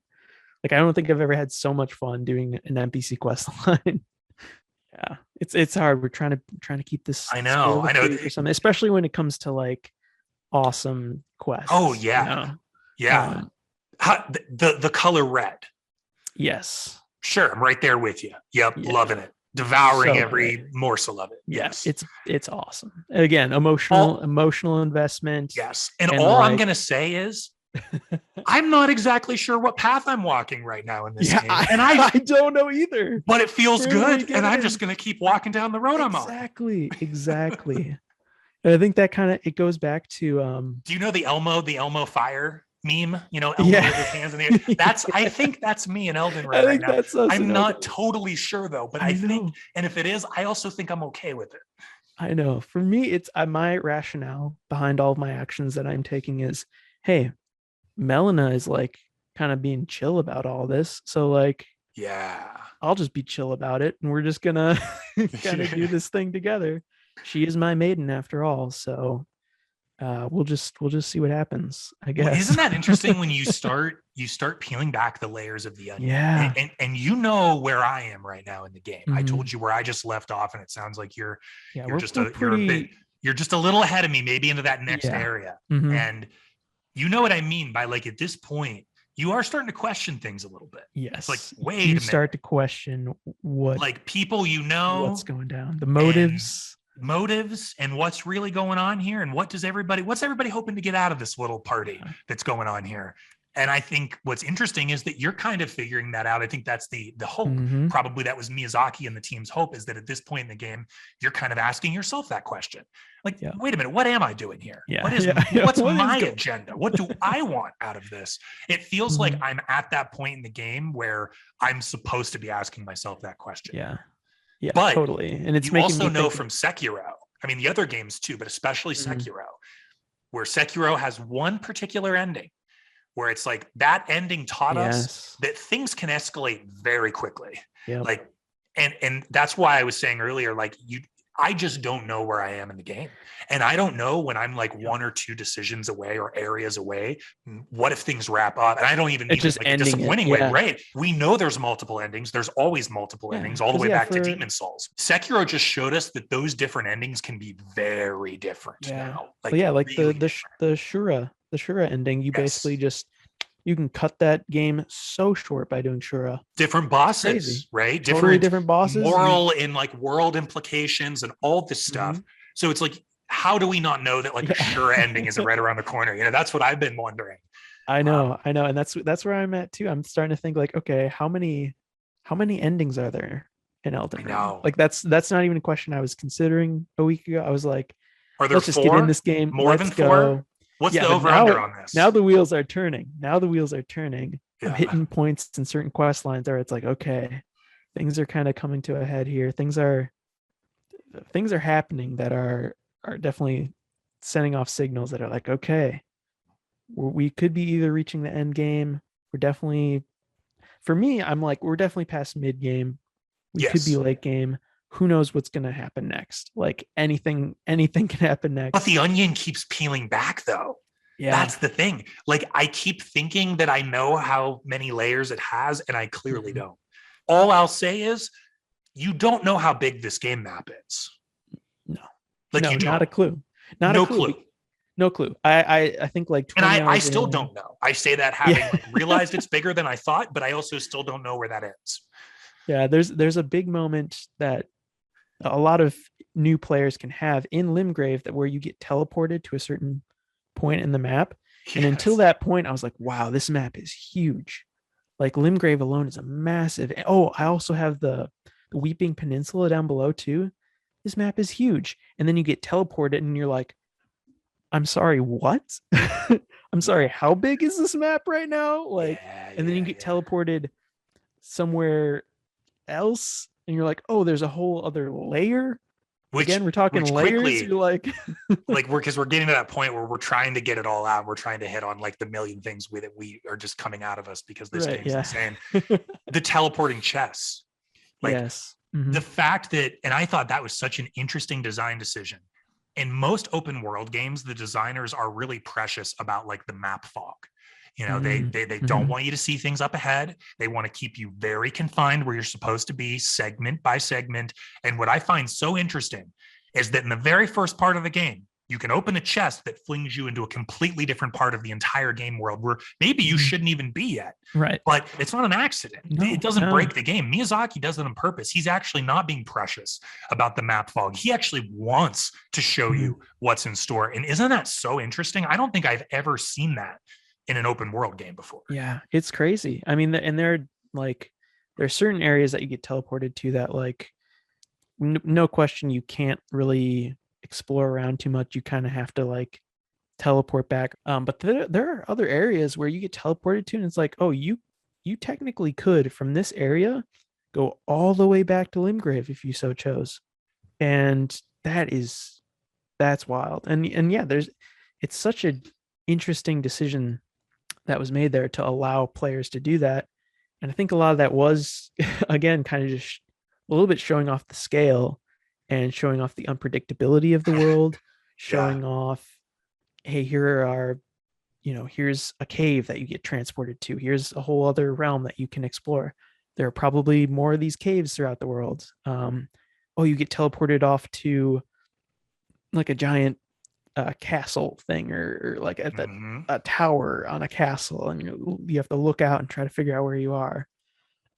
[SPEAKER 2] Like I don't think I've ever had so much fun doing an NPC quest line. Yeah, it's hard. We're trying to keep this
[SPEAKER 1] I know.
[SPEAKER 2] or something, especially when it comes to like awesome quests.
[SPEAKER 1] Oh yeah, yeah. The color red.
[SPEAKER 2] Yes.
[SPEAKER 1] Sure, I'm right there with you. Yep, yeah. Loving it. Devouring
[SPEAKER 2] so
[SPEAKER 1] every
[SPEAKER 2] good.
[SPEAKER 1] morsel of it. Yes.
[SPEAKER 2] It's awesome. Again, emotional investment.
[SPEAKER 1] Yes. And all I'm going to say is I'm not exactly sure what path I'm walking right now in this game. And I
[SPEAKER 2] don't know either.
[SPEAKER 1] But it feels good. And I'm just going to keep walking down the road I'm on.
[SPEAKER 2] Exactly. And I think that kind of, it goes back to
[SPEAKER 1] do you know the Elmo fire meme? You know, Elmo with his hands in the air. That's I think that's me in Elden Ring right now. I'm not totally sure though, but I think, and if it is, I also think I'm okay with it.
[SPEAKER 2] I know. For me, it's my rationale behind all of my actions that I'm taking is, hey, Melina is like kind of being chill about all this. So like, I'll just be chill about it. And we're just gonna kind of do this thing together. She is my maiden after all. So we'll just see what happens, I guess.
[SPEAKER 1] Well, isn't that interesting when you start peeling back the layers of the onion?
[SPEAKER 2] Yeah.
[SPEAKER 1] And you know where I am right now in the game. I told you where I just left off, and it sounds like you're just a little ahead of me, maybe into that next area. And you know what I mean by like at this point, you are starting to question things a little bit.
[SPEAKER 2] Yes.
[SPEAKER 1] It's like, wait a minute.
[SPEAKER 2] You start to question what,
[SPEAKER 1] like people, what's
[SPEAKER 2] going down, the motives
[SPEAKER 1] and what's really going on here, and what's everybody hoping to get out of this little party that's going on here. And I think what's interesting is that you're kind of figuring that out. I think that's the hope. Probably that was Miyazaki and the team's hope, is that at this point in the game, you're kind of asking yourself that question. Like, wait a minute, what am I doing here? What's my agenda? What do I want out of this? It feels like I'm at that point in the game where I'm supposed to be asking myself that question.
[SPEAKER 2] Yeah,
[SPEAKER 1] but
[SPEAKER 2] totally. And it's
[SPEAKER 1] you also know from Sekiro, I mean, the other games too, but especially Sekiro, where Sekiro has one particular ending where it's like that ending taught us that things can escalate very quickly. Like, and that's why I was saying earlier, like I just don't know where I am in the game. And I don't know when I'm like one or two decisions away or areas away. What if things wrap up? And I don't even mean just like a disappointing way, right? We know there's multiple endings. There's always multiple endings all the way back to Demon Souls. Sekiro just showed us that those different endings can be very different now.
[SPEAKER 2] Like, like really the Shura ending, you basically just, you can cut that game so short by doing Shura.
[SPEAKER 1] Different bosses, right?
[SPEAKER 2] Totally different bosses.
[SPEAKER 1] Moral and like world implications and all this stuff. So it's like, how do we not know that like a Shura ending is right around the corner? You know, that's what I've been wondering.
[SPEAKER 2] I know. And that's where I'm at too. I'm starting to think like, okay, how many endings are there in Elden Ring? Like that's not even a question I was considering a week ago. I was like, let's just get in this game.
[SPEAKER 1] More than 4? What's the over-under on this?
[SPEAKER 2] Now the wheels are turning. I'm hitting points in certain quest lines where it's like, okay, things are kind of coming to a head here. Things are happening that are definitely sending off signals that are like, okay, we could be either reaching the end game. We're definitely, for me, I'm like, we're definitely past mid game. We could be late game. Who knows what's going to happen next? Like anything can happen next.
[SPEAKER 1] But the onion keeps peeling back though. That's the thing. Like I keep thinking that I know how many layers it has, and I clearly don't. All I'll say is you don't know how big this game map is.
[SPEAKER 2] No.
[SPEAKER 1] Like
[SPEAKER 2] no,
[SPEAKER 1] you don't.
[SPEAKER 2] Not a clue. No clue. I think like
[SPEAKER 1] 20 and I still don't know. I say that having realized it's bigger than I thought, but I also still don't know where that ends.
[SPEAKER 2] Yeah, there's a big moment that a lot of new players can have in Limgrave, that where you get teleported to a certain point in the map. And until that point, I was like, wow, this map is huge. Like Limgrave alone is a massive. Oh, I also have the Weeping Peninsula down below too. This map is huge. And then you get teleported and you're like, I'm sorry, what? I'm sorry, how big is this map right now? Like, and then you get teleported somewhere else and you're like, oh, there's a whole other layer. Again, we're talking layers. Quickly, you're like,
[SPEAKER 1] because we're getting to that point where we're trying to get it all out. We're trying to hit on like the million things that we are just coming out of us because this game's insane. The teleporting chess, like the fact that, and I thought that was such an interesting design decision, in most open world games, the designers are really precious about like the map fog. You know, they don't want you to see things up ahead. They want to keep you very confined where you're supposed to be, segment by segment. And what I find so interesting is that in the very first part of the game, you can open a chest that flings you into a completely different part of the entire game world where maybe you shouldn't even be yet.
[SPEAKER 2] Right.
[SPEAKER 1] But it's not an accident.
[SPEAKER 2] No,
[SPEAKER 1] it doesn't break the game. Miyazaki does it on purpose. He's actually not being precious about the map fog. He actually wants to show you what's in store. And isn't that so interesting? I don't think I've ever seen that in an open world game before.
[SPEAKER 2] Yeah, it's crazy. I mean, and there are certain areas that you get teleported to that like no question you can't really explore around too much. You kind of have to like teleport back. But there are other areas where you get teleported to and it's like, oh, you technically could from this area go all the way back to Limgrave if you so chose. And that's wild. And yeah, it's such an interesting decision that was made there to allow players to do that. And I think a lot of that was, again, kind of just a little bit showing off the scale and showing off the unpredictability of the world, showing off, hey, here's a cave that you get transported to. Here's a whole other realm that you can explore. There are probably more of these caves throughout the world. You get teleported off to like a giant castle thing or like at a tower on a castle, and you have to look out and try to figure out where you are.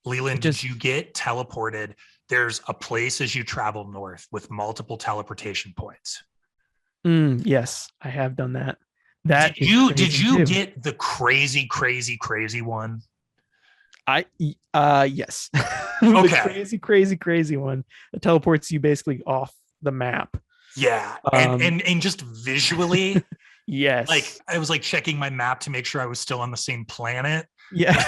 [SPEAKER 1] Leland, did you get teleported? There's a place as you travel north with multiple teleportation points.
[SPEAKER 2] Yes, I have done that.
[SPEAKER 1] Did you get the crazy one?
[SPEAKER 2] Yes.
[SPEAKER 1] Okay.
[SPEAKER 2] The crazy one that teleports you basically off the map.
[SPEAKER 1] Yeah. And just visually,
[SPEAKER 2] yes.
[SPEAKER 1] Like I was like checking my map to make sure I was still on the same planet.
[SPEAKER 2] Yeah.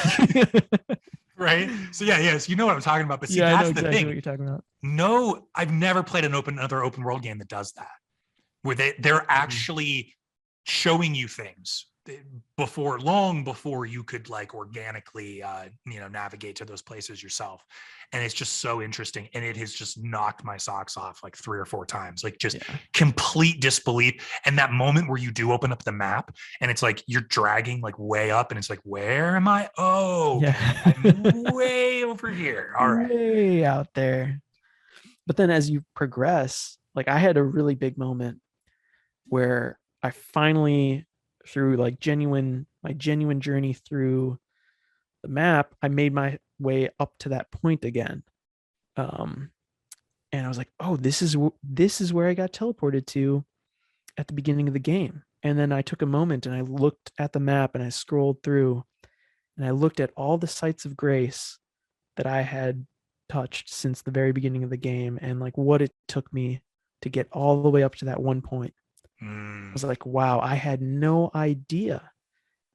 [SPEAKER 1] Right. So yes, you know what I'm talking about. But see,
[SPEAKER 2] I
[SPEAKER 1] that's
[SPEAKER 2] know exactly
[SPEAKER 1] the thing.
[SPEAKER 2] What you're talking about.
[SPEAKER 1] No, I've never played another open world game that does that, where they're actually showing you things long before you could like organically navigate to those places yourself. And it's just so interesting, and it has just knocked my socks off like 3 or 4 times, like just complete disbelief. And that moment where you do open up the map and it's like you're dragging like way up and it's like, where am I? I'm way over here. All right,
[SPEAKER 2] way out there. But then as you progress, like I had a really big moment where I finally, through like my genuine journey through the map, I made my way up to that point again. And I was like, oh, this is where I got teleported to at the beginning of the game. And then I took a moment and I looked at the map and I scrolled through and I looked at all the sites of grace that I had touched since the very beginning of the game and like what it took me to get all the way up to that one point. I was like, wow, I had no idea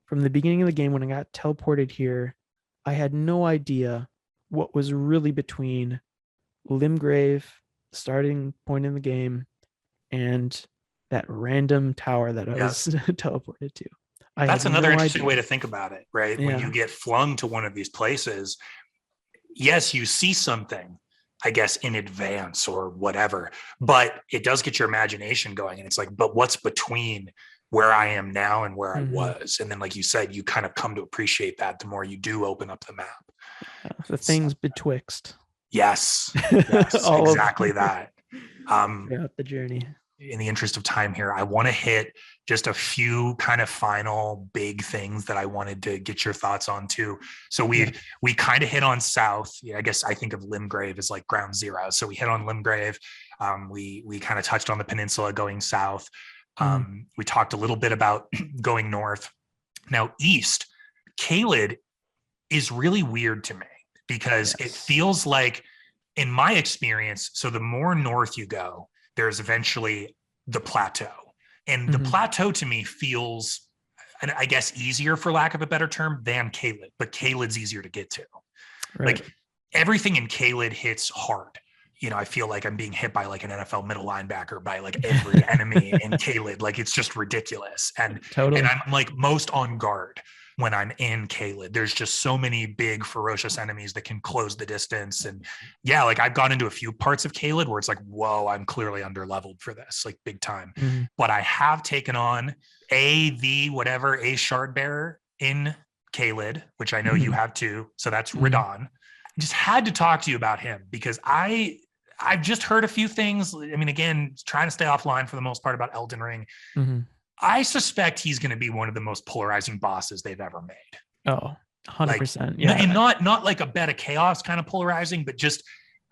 [SPEAKER 2] from the beginning of the game when I got teleported here. I had no idea what was really between Limgrave, the starting point in the game, and that random tower that I was teleported to.
[SPEAKER 1] That's another interesting way to think about it, right?
[SPEAKER 2] Yeah.
[SPEAKER 1] When you get flung to one of these places, yes, you see something, I guess, in advance or whatever, but it does get your imagination going. And it's like, but what's between where I am now and where I was? And then, like you said, you kind of come to appreciate that the more you do open up the map.
[SPEAKER 2] The things betwixt.
[SPEAKER 1] Yes, exactly that.
[SPEAKER 2] Throughout the journey.
[SPEAKER 1] In the interest of time here, I want to hit just a few kind of final big things that I wanted to get your thoughts on too. So we kind of hit on south. I guess I think of Limgrave as like ground zero. So we hit on Limgrave. We kind of touched on the peninsula going south. We talked a little bit about going north. Now east, Caelid is really weird to me because it feels like, in my experience, so the more north you go, there's eventually the plateau. And the plateau to me feels, I guess, easier, for lack of a better term, than Caelid. But Caelid's easier to get to. Right. Like everything in Caelid hits hard. I feel like I'm being hit by like an NFL middle linebacker by like every enemy in Caelid. Like it's just ridiculous. And I'm like most on guard. when I'm in Caelid. There's just so many big, ferocious enemies that can close the distance. And yeah, like I've gone into a few parts of Caelid where it's like, whoa, I'm clearly underleveled for this, like big time.
[SPEAKER 2] Mm-hmm.
[SPEAKER 1] But I have taken on a shard bearer in Caelid, which I know you have too. So that's Radahn. I just had to talk to you about him because I've just heard a few things. I mean, again, trying to stay offline for the most part about Elden Ring. I suspect he's going to be one of the most polarizing bosses they've ever made.
[SPEAKER 2] Oh, 100%.
[SPEAKER 1] Like,
[SPEAKER 2] yeah.
[SPEAKER 1] And not like a bed of chaos kind of polarizing, but just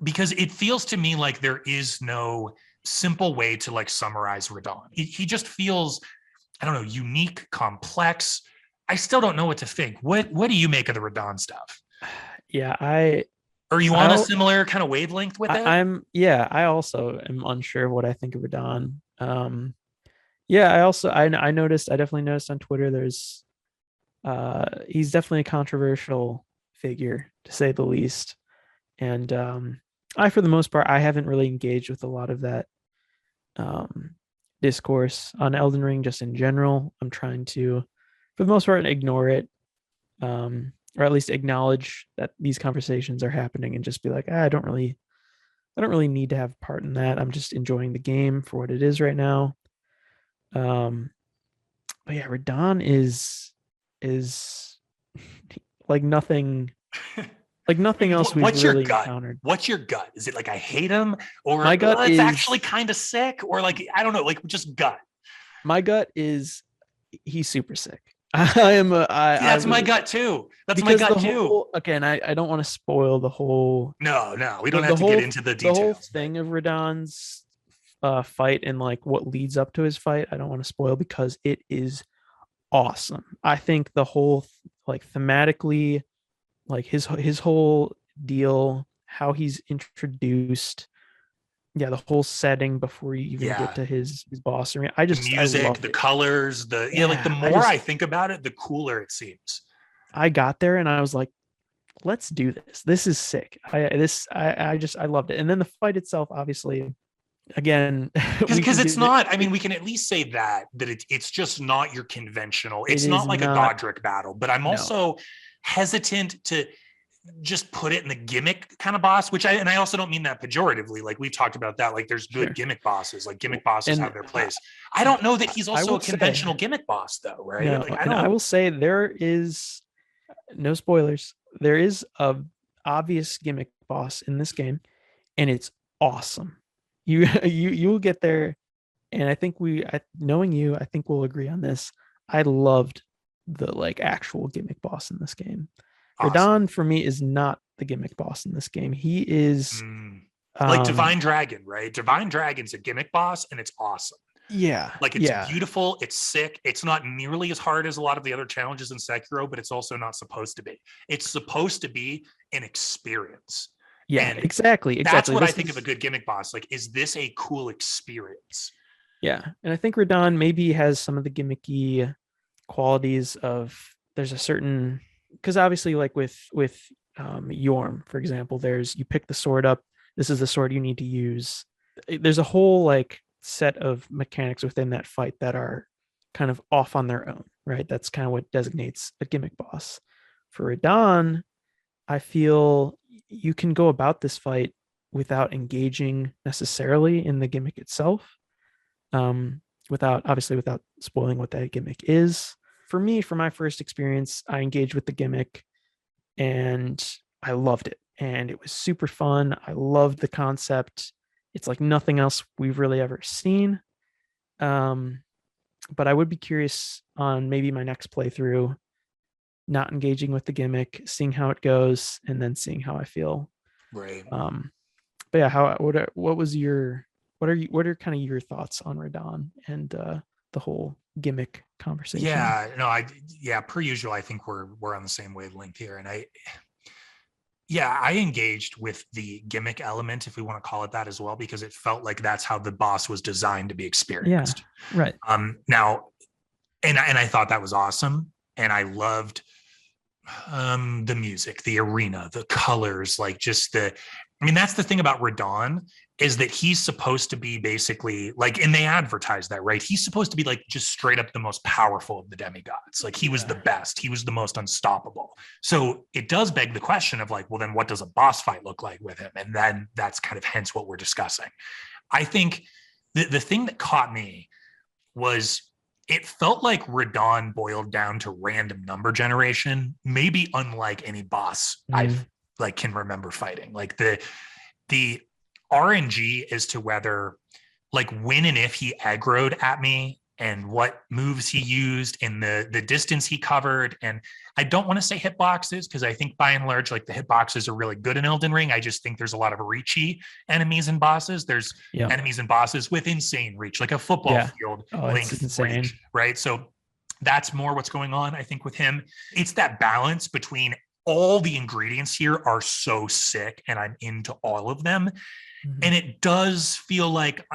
[SPEAKER 1] because it feels to me like there is no simple way to like summarize Radahn. He just feels, I don't know, unique, complex. I still don't know what to think. What do you make of the Radahn stuff?
[SPEAKER 2] Yeah,
[SPEAKER 1] are you on a similar kind of wavelength with it?
[SPEAKER 2] I also am unsure of what I think of Radahn. I definitely noticed on Twitter there's he's definitely a controversial figure to say the least. And for the most part, I haven't really engaged with a lot of that discourse on Elden Ring just in general. I'm trying to, for the most part, ignore it. Or at least acknowledge that these conversations are happening and just be like, I don't really need to have part in that. I'm just enjoying the game for what it is right now. But yeah, Radahn is like nothing else we've really encountered.
[SPEAKER 1] What's your gut? Is it like I hate him, or
[SPEAKER 2] my gut
[SPEAKER 1] it's actually kind of sick, or like I don't know, like just gut?
[SPEAKER 2] My gut is he's super sick.
[SPEAKER 1] That's my gut too. That's my gut too.
[SPEAKER 2] Again, I don't want to spoil the whole.
[SPEAKER 1] No, we don't have to get into the details.
[SPEAKER 2] The whole thing of Radahn's fight and like what leads up to his fight, I don't want to spoil because it is awesome. I think the whole like thematically, like his whole deal, how he's introduced. Yeah, the whole setting before you even get to his boss. I just
[SPEAKER 1] music, the colors, like the more I think about it, the cooler it seems.
[SPEAKER 2] I got there and I was like, let's do this. This is sick. I loved it. And then the fight itself, obviously, again,
[SPEAKER 1] because it's not. I mean, we can at least say that it's just not your conventional. It's not like a Godric battle. But I'm also hesitant to just put it in the gimmick kind of boss, which I also don't mean that pejoratively. Like we've talked about that. Like there's good gimmick bosses. Like gimmick bosses have their place. I don't know that he's also a conventional gimmick boss though, right?
[SPEAKER 2] No, like, I will say there is no spoilers. There is a obvious gimmick boss in this game, and it's awesome. You will get there, and I think knowing you, I think we'll agree on this. I loved the like actual gimmick boss in this game. Awesome. Radahn for me is not the gimmick boss in this game. He is
[SPEAKER 1] like Divine Dragon, right? Divine Dragon's a gimmick boss, and it's awesome.
[SPEAKER 2] Yeah,
[SPEAKER 1] like it's beautiful, it's sick. It's not nearly as hard as a lot of the other challenges in Sekiro, but it's also not supposed to be. It's supposed to be an experience.
[SPEAKER 2] Yeah, and exactly.
[SPEAKER 1] That's what I think of a good gimmick boss. Like, is this a cool experience?
[SPEAKER 2] Yeah, and I think Radahn maybe has some of the gimmicky qualities of. There's a certain. Because obviously, like with Yorm, for example, you pick the sword up. This is the sword you need to use. There's a whole like set of mechanics within that fight that are kind of off on their own, right? That's kind of what designates a gimmick boss. For Radahn, I feel you can go about this fight without engaging necessarily in the gimmick itself, without spoiling what that gimmick is. For me, for my first experience, I engaged with the gimmick and I loved it. And it was super fun. I loved the concept. It's like nothing else we've really ever seen. But I would be curious on maybe my next playthrough, not engaging with the gimmick, seeing how it goes, and then seeing how I feel.
[SPEAKER 1] Right.
[SPEAKER 2] But yeah, what are kind of your thoughts on Radahn and the whole gimmick conversation?
[SPEAKER 1] Per usual, I think we're on the same wavelength here. And I engaged with the gimmick element, if we want to call it that as well, because it felt like that's how the boss was designed to be experienced.
[SPEAKER 2] Yeah, right.
[SPEAKER 1] Now, and I thought that was awesome. And I loved the music, the arena, the colors, like that's the thing about Radahn is that he's supposed to be basically like, and they advertise that, right? He's supposed to be like just straight up the most powerful of the demigods. Like he was the best, he was the most unstoppable. So it does beg the question of like, well, then what does a boss fight look like with him? And then that's kind of hence what we're discussing. I think the thing that caught me was it felt like Radahn boiled down to random number generation, maybe unlike any boss I've like can remember fighting. Like the RNG as to whether like when and if he aggroed at me and what moves he used and the distance he covered. And I don't want to say hitboxes because I think by and large, like the hitboxes are really good in Elden Ring. I just think there's a lot of reachy enemies and bosses. There's enemies and bosses with insane reach, like a football field length reach, right? So that's more what's going on, I think, with him. It's that balance between all the ingredients here are so sick and I'm into all of them. And it does feel like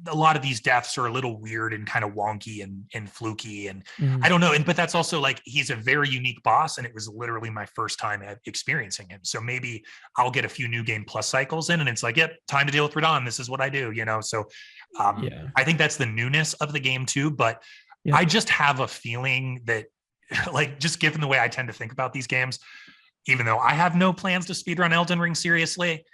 [SPEAKER 1] a lot of these deaths are a little weird and kind of wonky and fluky. And I don't know. But that's also like, he's a very unique boss. And it was literally my first time experiencing him. So maybe I'll get a few new game plus cycles in and it's like, yep, time to deal with Radahn. This is what I do, you know? So I think that's the newness of the game too. But I just have a feeling that like, just given the way I tend to think about these games, even though I have no plans to speedrun Elden Ring seriously,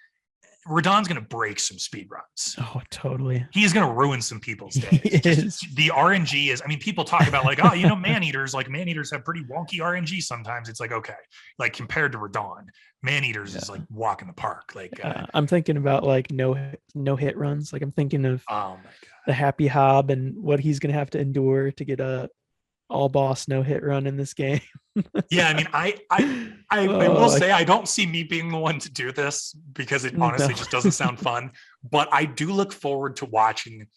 [SPEAKER 1] Radahn's going to break some speed runs.
[SPEAKER 2] Oh, totally.
[SPEAKER 1] He's going to ruin some people's days. The RNG is, I mean, people talk about like, oh, you know, man-eaters have pretty wonky RNG sometimes. It's like, okay, like compared to Radahn, man-eaters is like walk in the park. Like
[SPEAKER 2] I'm thinking about like no hit runs. Like I'm thinking of the Happy Hob and what he's going to have to endure to get a all boss no hit run in this game.
[SPEAKER 1] Yeah, I mean, I will say I don't see me being the one to do this because it honestly just doesn't sound fun. But I do look forward to watching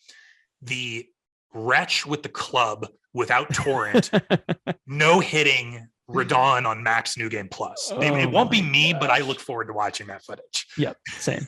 [SPEAKER 1] the wretch with the club without torrent, no hitting Radahn on Max New Game Plus. It won't be me, but I look forward to watching that footage.
[SPEAKER 2] Yep, same.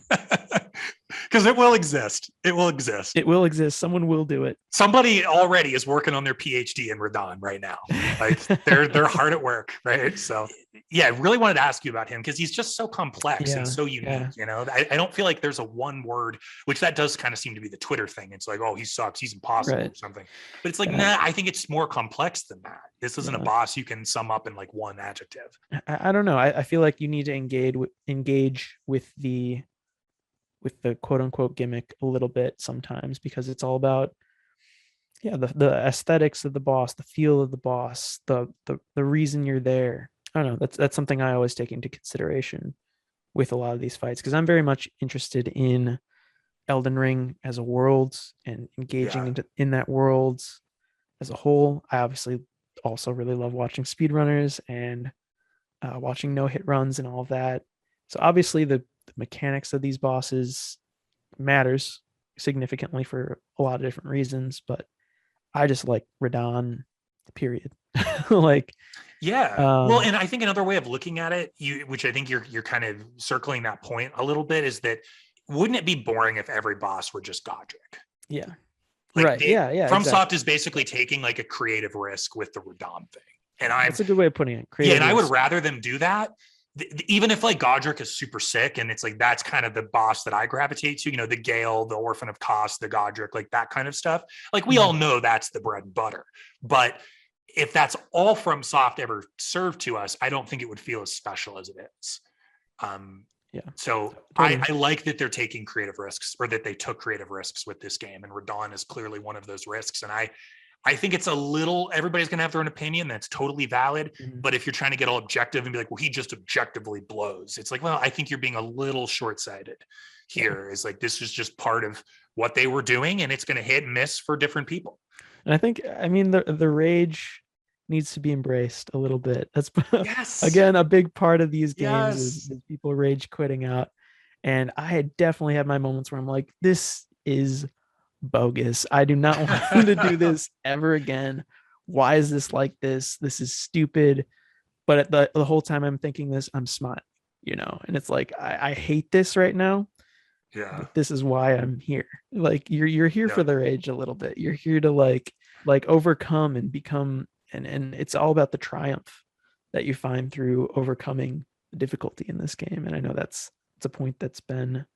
[SPEAKER 1] Because it will exist. It will exist.
[SPEAKER 2] It will exist. Someone will do it.
[SPEAKER 1] Somebody already is working on their PhD in Radahn right now. Like they're hard at work, right? So yeah, I really wanted to ask you about him because he's just so complex and so unique. You know, I don't feel like there's a one word, which that does kind of seem to be the Twitter thing. It's like, oh, he sucks, he's impossible or something. But it's like, nah, I think it's more complex than that. This isn't a boss you can sum up in like one adjective.
[SPEAKER 2] I don't know. I feel like you need to engage with the quote unquote gimmick a little bit sometimes because it's all about the aesthetics of the boss, the feel of the boss, the reason you're there. I don't know. That's something I always take into consideration with a lot of these fights because I'm very much interested in Elden Ring as a world and engaging in that world as a whole. I obviously also really love watching speedrunners and watching no hit runs and all of that. So obviously the mechanics of these bosses matters significantly for a lot of different reasons, but I just like Radahn, period. Like
[SPEAKER 1] well, and I think another way of looking at it, which I think you're kind of circling that point a little bit, is that wouldn't it be boring if every boss were just Godric?
[SPEAKER 2] Yeah.
[SPEAKER 1] Like
[SPEAKER 2] right.
[SPEAKER 1] FromSoft is basically taking like a creative risk with the Radahn thing. And
[SPEAKER 2] that's a good way of putting it.
[SPEAKER 1] And I would rather them do that. Even if like Godric is super sick and it's like that's kind of the boss that I gravitate to, you know, the Gale, the Orphan of Kos, the Godric, like that kind of stuff. Like we all know that's the bread and butter. But if that's all FromSoft ever served to us, I don't think it would feel as special as it is. So totally. I like that they're taking creative risks, or that they took creative risks with this game, and Radahn is clearly one of those risks. And I think it's a little, everybody's going to have their own opinion. That's totally valid. But if you're trying to get all objective and be like, well, he just objectively blows. It's like, well, I think you're being a little short-sighted here. It's like, this is just part of what they were doing and it's going to hit and miss for different people.
[SPEAKER 2] And I think, I mean, the rage needs to be embraced a little bit. That's again, a big part of these games is people rage quitting out. And I had definitely had my moments where I'm like, this is bogus. I do not want to do this ever again. Why is this like this? This is stupid. But at the whole time I'm thinking this, I'm smiling, you know, and it's like, I hate this right now. But this is why I'm here. Like you're here for the rage a little bit. You're here to like overcome and become, and it's all about the triumph that you find through overcoming the difficulty in this game. And I know it's a point that's been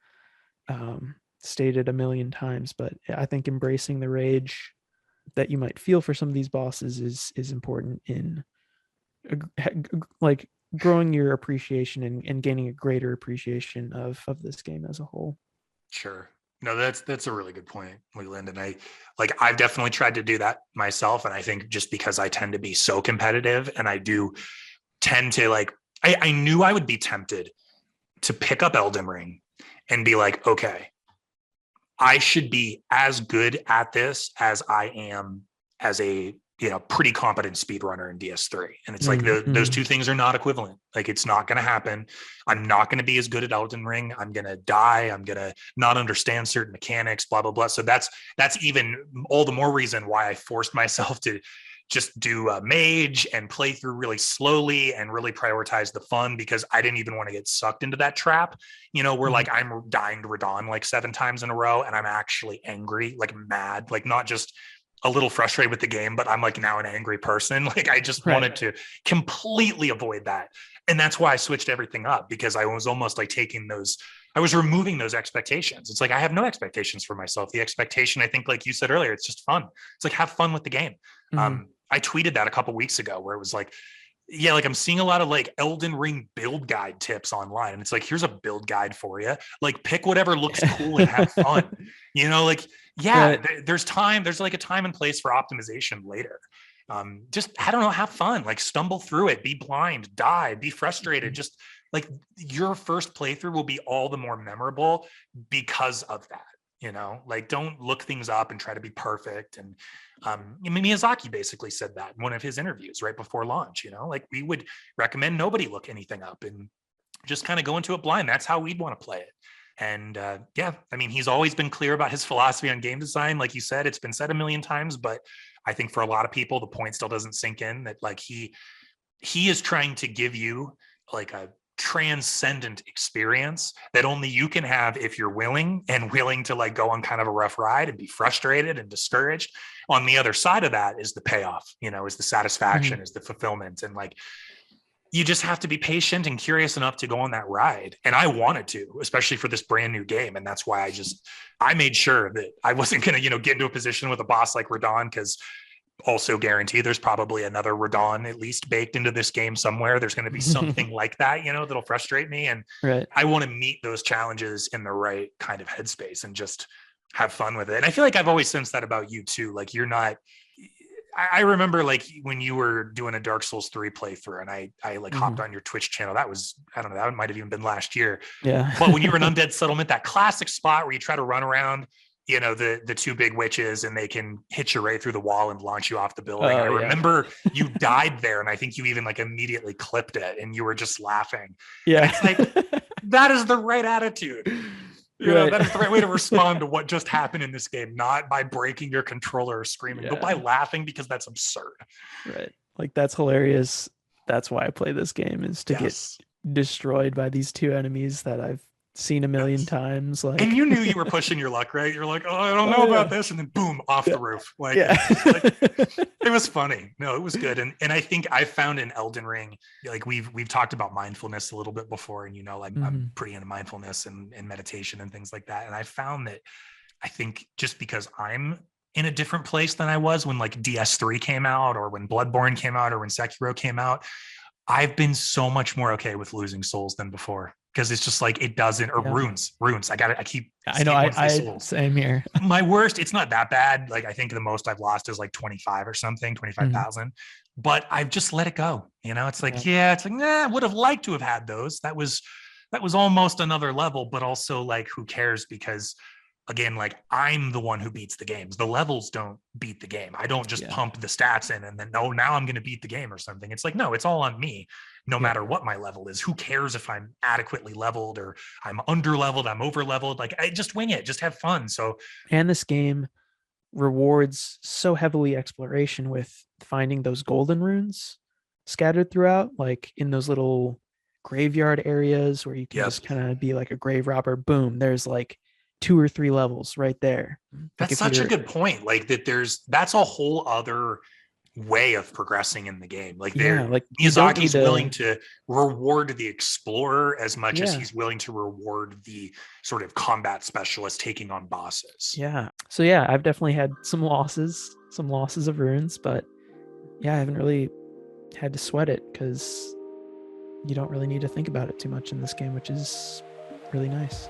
[SPEAKER 2] stated a million times, but I think embracing the rage that you might feel for some of these bosses is important in like growing your appreciation and gaining a greater appreciation of this game as a whole.
[SPEAKER 1] Sure. No, that's a really good point, Leland. And I've definitely tried to do that myself. And I think just because I tend to be so competitive, and I do tend to I knew I would be tempted to pick up Elden Ring and be like, okay, I should be as good at this as I am as a pretty competent speedrunner in DS3. And it's like those two things are not equivalent. Like, it's not going to happen. I'm not going to be as good at Elden Ring. I'm going to die. I'm going to not understand certain mechanics, blah, blah, blah. So that's even all the more reason why I forced myself to just do a mage and play through really slowly and really prioritize the fun, because I didn't even want to get sucked into that trap, where like I'm dying to Radahn like 7 times in a row and I'm actually angry, like mad, like not just a little frustrated with the game, but I'm like now an angry person. Like, I just wanted to completely avoid that. And that's why I switched everything up, because I was almost like I was removing those expectations. It's like, I have no expectations for myself. The expectation, I think, like you said earlier, it's just fun. It's like, have fun with the game. I tweeted that a couple weeks ago where it was like, yeah, like I'm seeing a lot of like Elden Ring build guide tips online. And it's like, here's a build guide for you. Like, pick whatever looks cool and have fun. There's like a time and place for optimization later. Just, I don't know, have fun, like stumble through it, be blind, die, be frustrated. Just like, your first playthrough will be all the more memorable because of that. Like, don't look things up and try to be perfect. And Miyazaki basically said that in one of his interviews right before launch. Like, we would recommend nobody look anything up and just kind of go into it blind. That's how we'd want to play it. And he's always been clear about his philosophy on game design. Like you said, it's been said a million times, but I think for a lot of people, the point still doesn't sink in, that like he is trying to give you like a transcendent experience that only you can have if you're willing to like go on kind of a rough ride and be frustrated and discouraged. On the other side of that is the payoff, is the satisfaction, is the fulfillment. And like, you just have to be patient and curious enough to go on that ride. And I wanted to, especially for this brand new game. And that's why I made sure that I wasn't going to, get into a position with a boss like Radahn, because also guarantee there's probably another Radahn at least baked into this game somewhere. There's going to be something like that, that'll frustrate me. And I want to meet those challenges in the right kind of headspace and just have fun with it. And I feel like I've always sensed that about you too. Like, you're not, I remember like when you were doing a Dark Souls 3 playthrough and I hopped on your Twitch channel. That was, I don't know, that might have even been last year.
[SPEAKER 2] Yeah.
[SPEAKER 1] But when you were in Undead Settlement, that classic spot where you try to run around, the 2 big witches, and they can hit you right through the wall and launch you off the building. I remember you died there, and I think you even like immediately clipped it and you were just laughing.
[SPEAKER 2] Yeah.
[SPEAKER 1] And it's like, that is the right attitude. That is the right way to respond to what just happened in this game, not by breaking your controller or screaming, but by laughing, because that's absurd.
[SPEAKER 2] Right. Like, that's hilarious. That's why I play this game, is to get destroyed by these 2 enemies that I've seen a million times. Like,
[SPEAKER 1] and you knew you were pushing your luck, right? You're like, oh, I don't know about this, and then boom, off the roof. Like, it was funny. No, it was good. And I think I found in Elden Ring, like we've talked about mindfulness a little bit before, and I'm pretty into mindfulness and meditation and things like that. And I found that, I think just because I'm in a different place than I was when like DS3 came out, or when Bloodborne came out, or when Sekiro came out, I've been so much more okay with losing souls than before. Because it's just like, it doesn't, or runes. I know,
[SPEAKER 2] I same here.
[SPEAKER 1] My worst, it's not that bad. Like, I think the most I've lost is like 25 or something, 25,000. But I've just let it go. It's like, it's like, I would have liked to have had those. That was almost another level, but also like, who cares? Because again, like, I'm the one who beats the games. The levels don't beat the game. I don't just pump the stats in and then, no, now I'm going to beat the game or something. It's like, no, it's all on me. No matter what my level is. Who cares if I'm adequately leveled or I'm under leveled, I'm over leveled? Like, I just wing it, just have fun. So,
[SPEAKER 2] and this game rewards so heavily exploration with finding those golden runes scattered throughout, like in those little graveyard areas where you can just kind of be like a grave robber. Boom, there's like 2 or 3 levels right there.
[SPEAKER 1] That's such a good point. Like, that's a whole other way of progressing in the game. Like
[SPEAKER 2] Miyazaki's
[SPEAKER 1] willing to reward the explorer as much as
[SPEAKER 2] Yeah.
[SPEAKER 1] he's willing to reward the sort of combat specialist taking on bosses.
[SPEAKER 2] Yeah. So yeah, I've definitely had some losses of runes, but yeah, I haven't really had to sweat it because you don't really need to think about it too much in this game, which is really nice.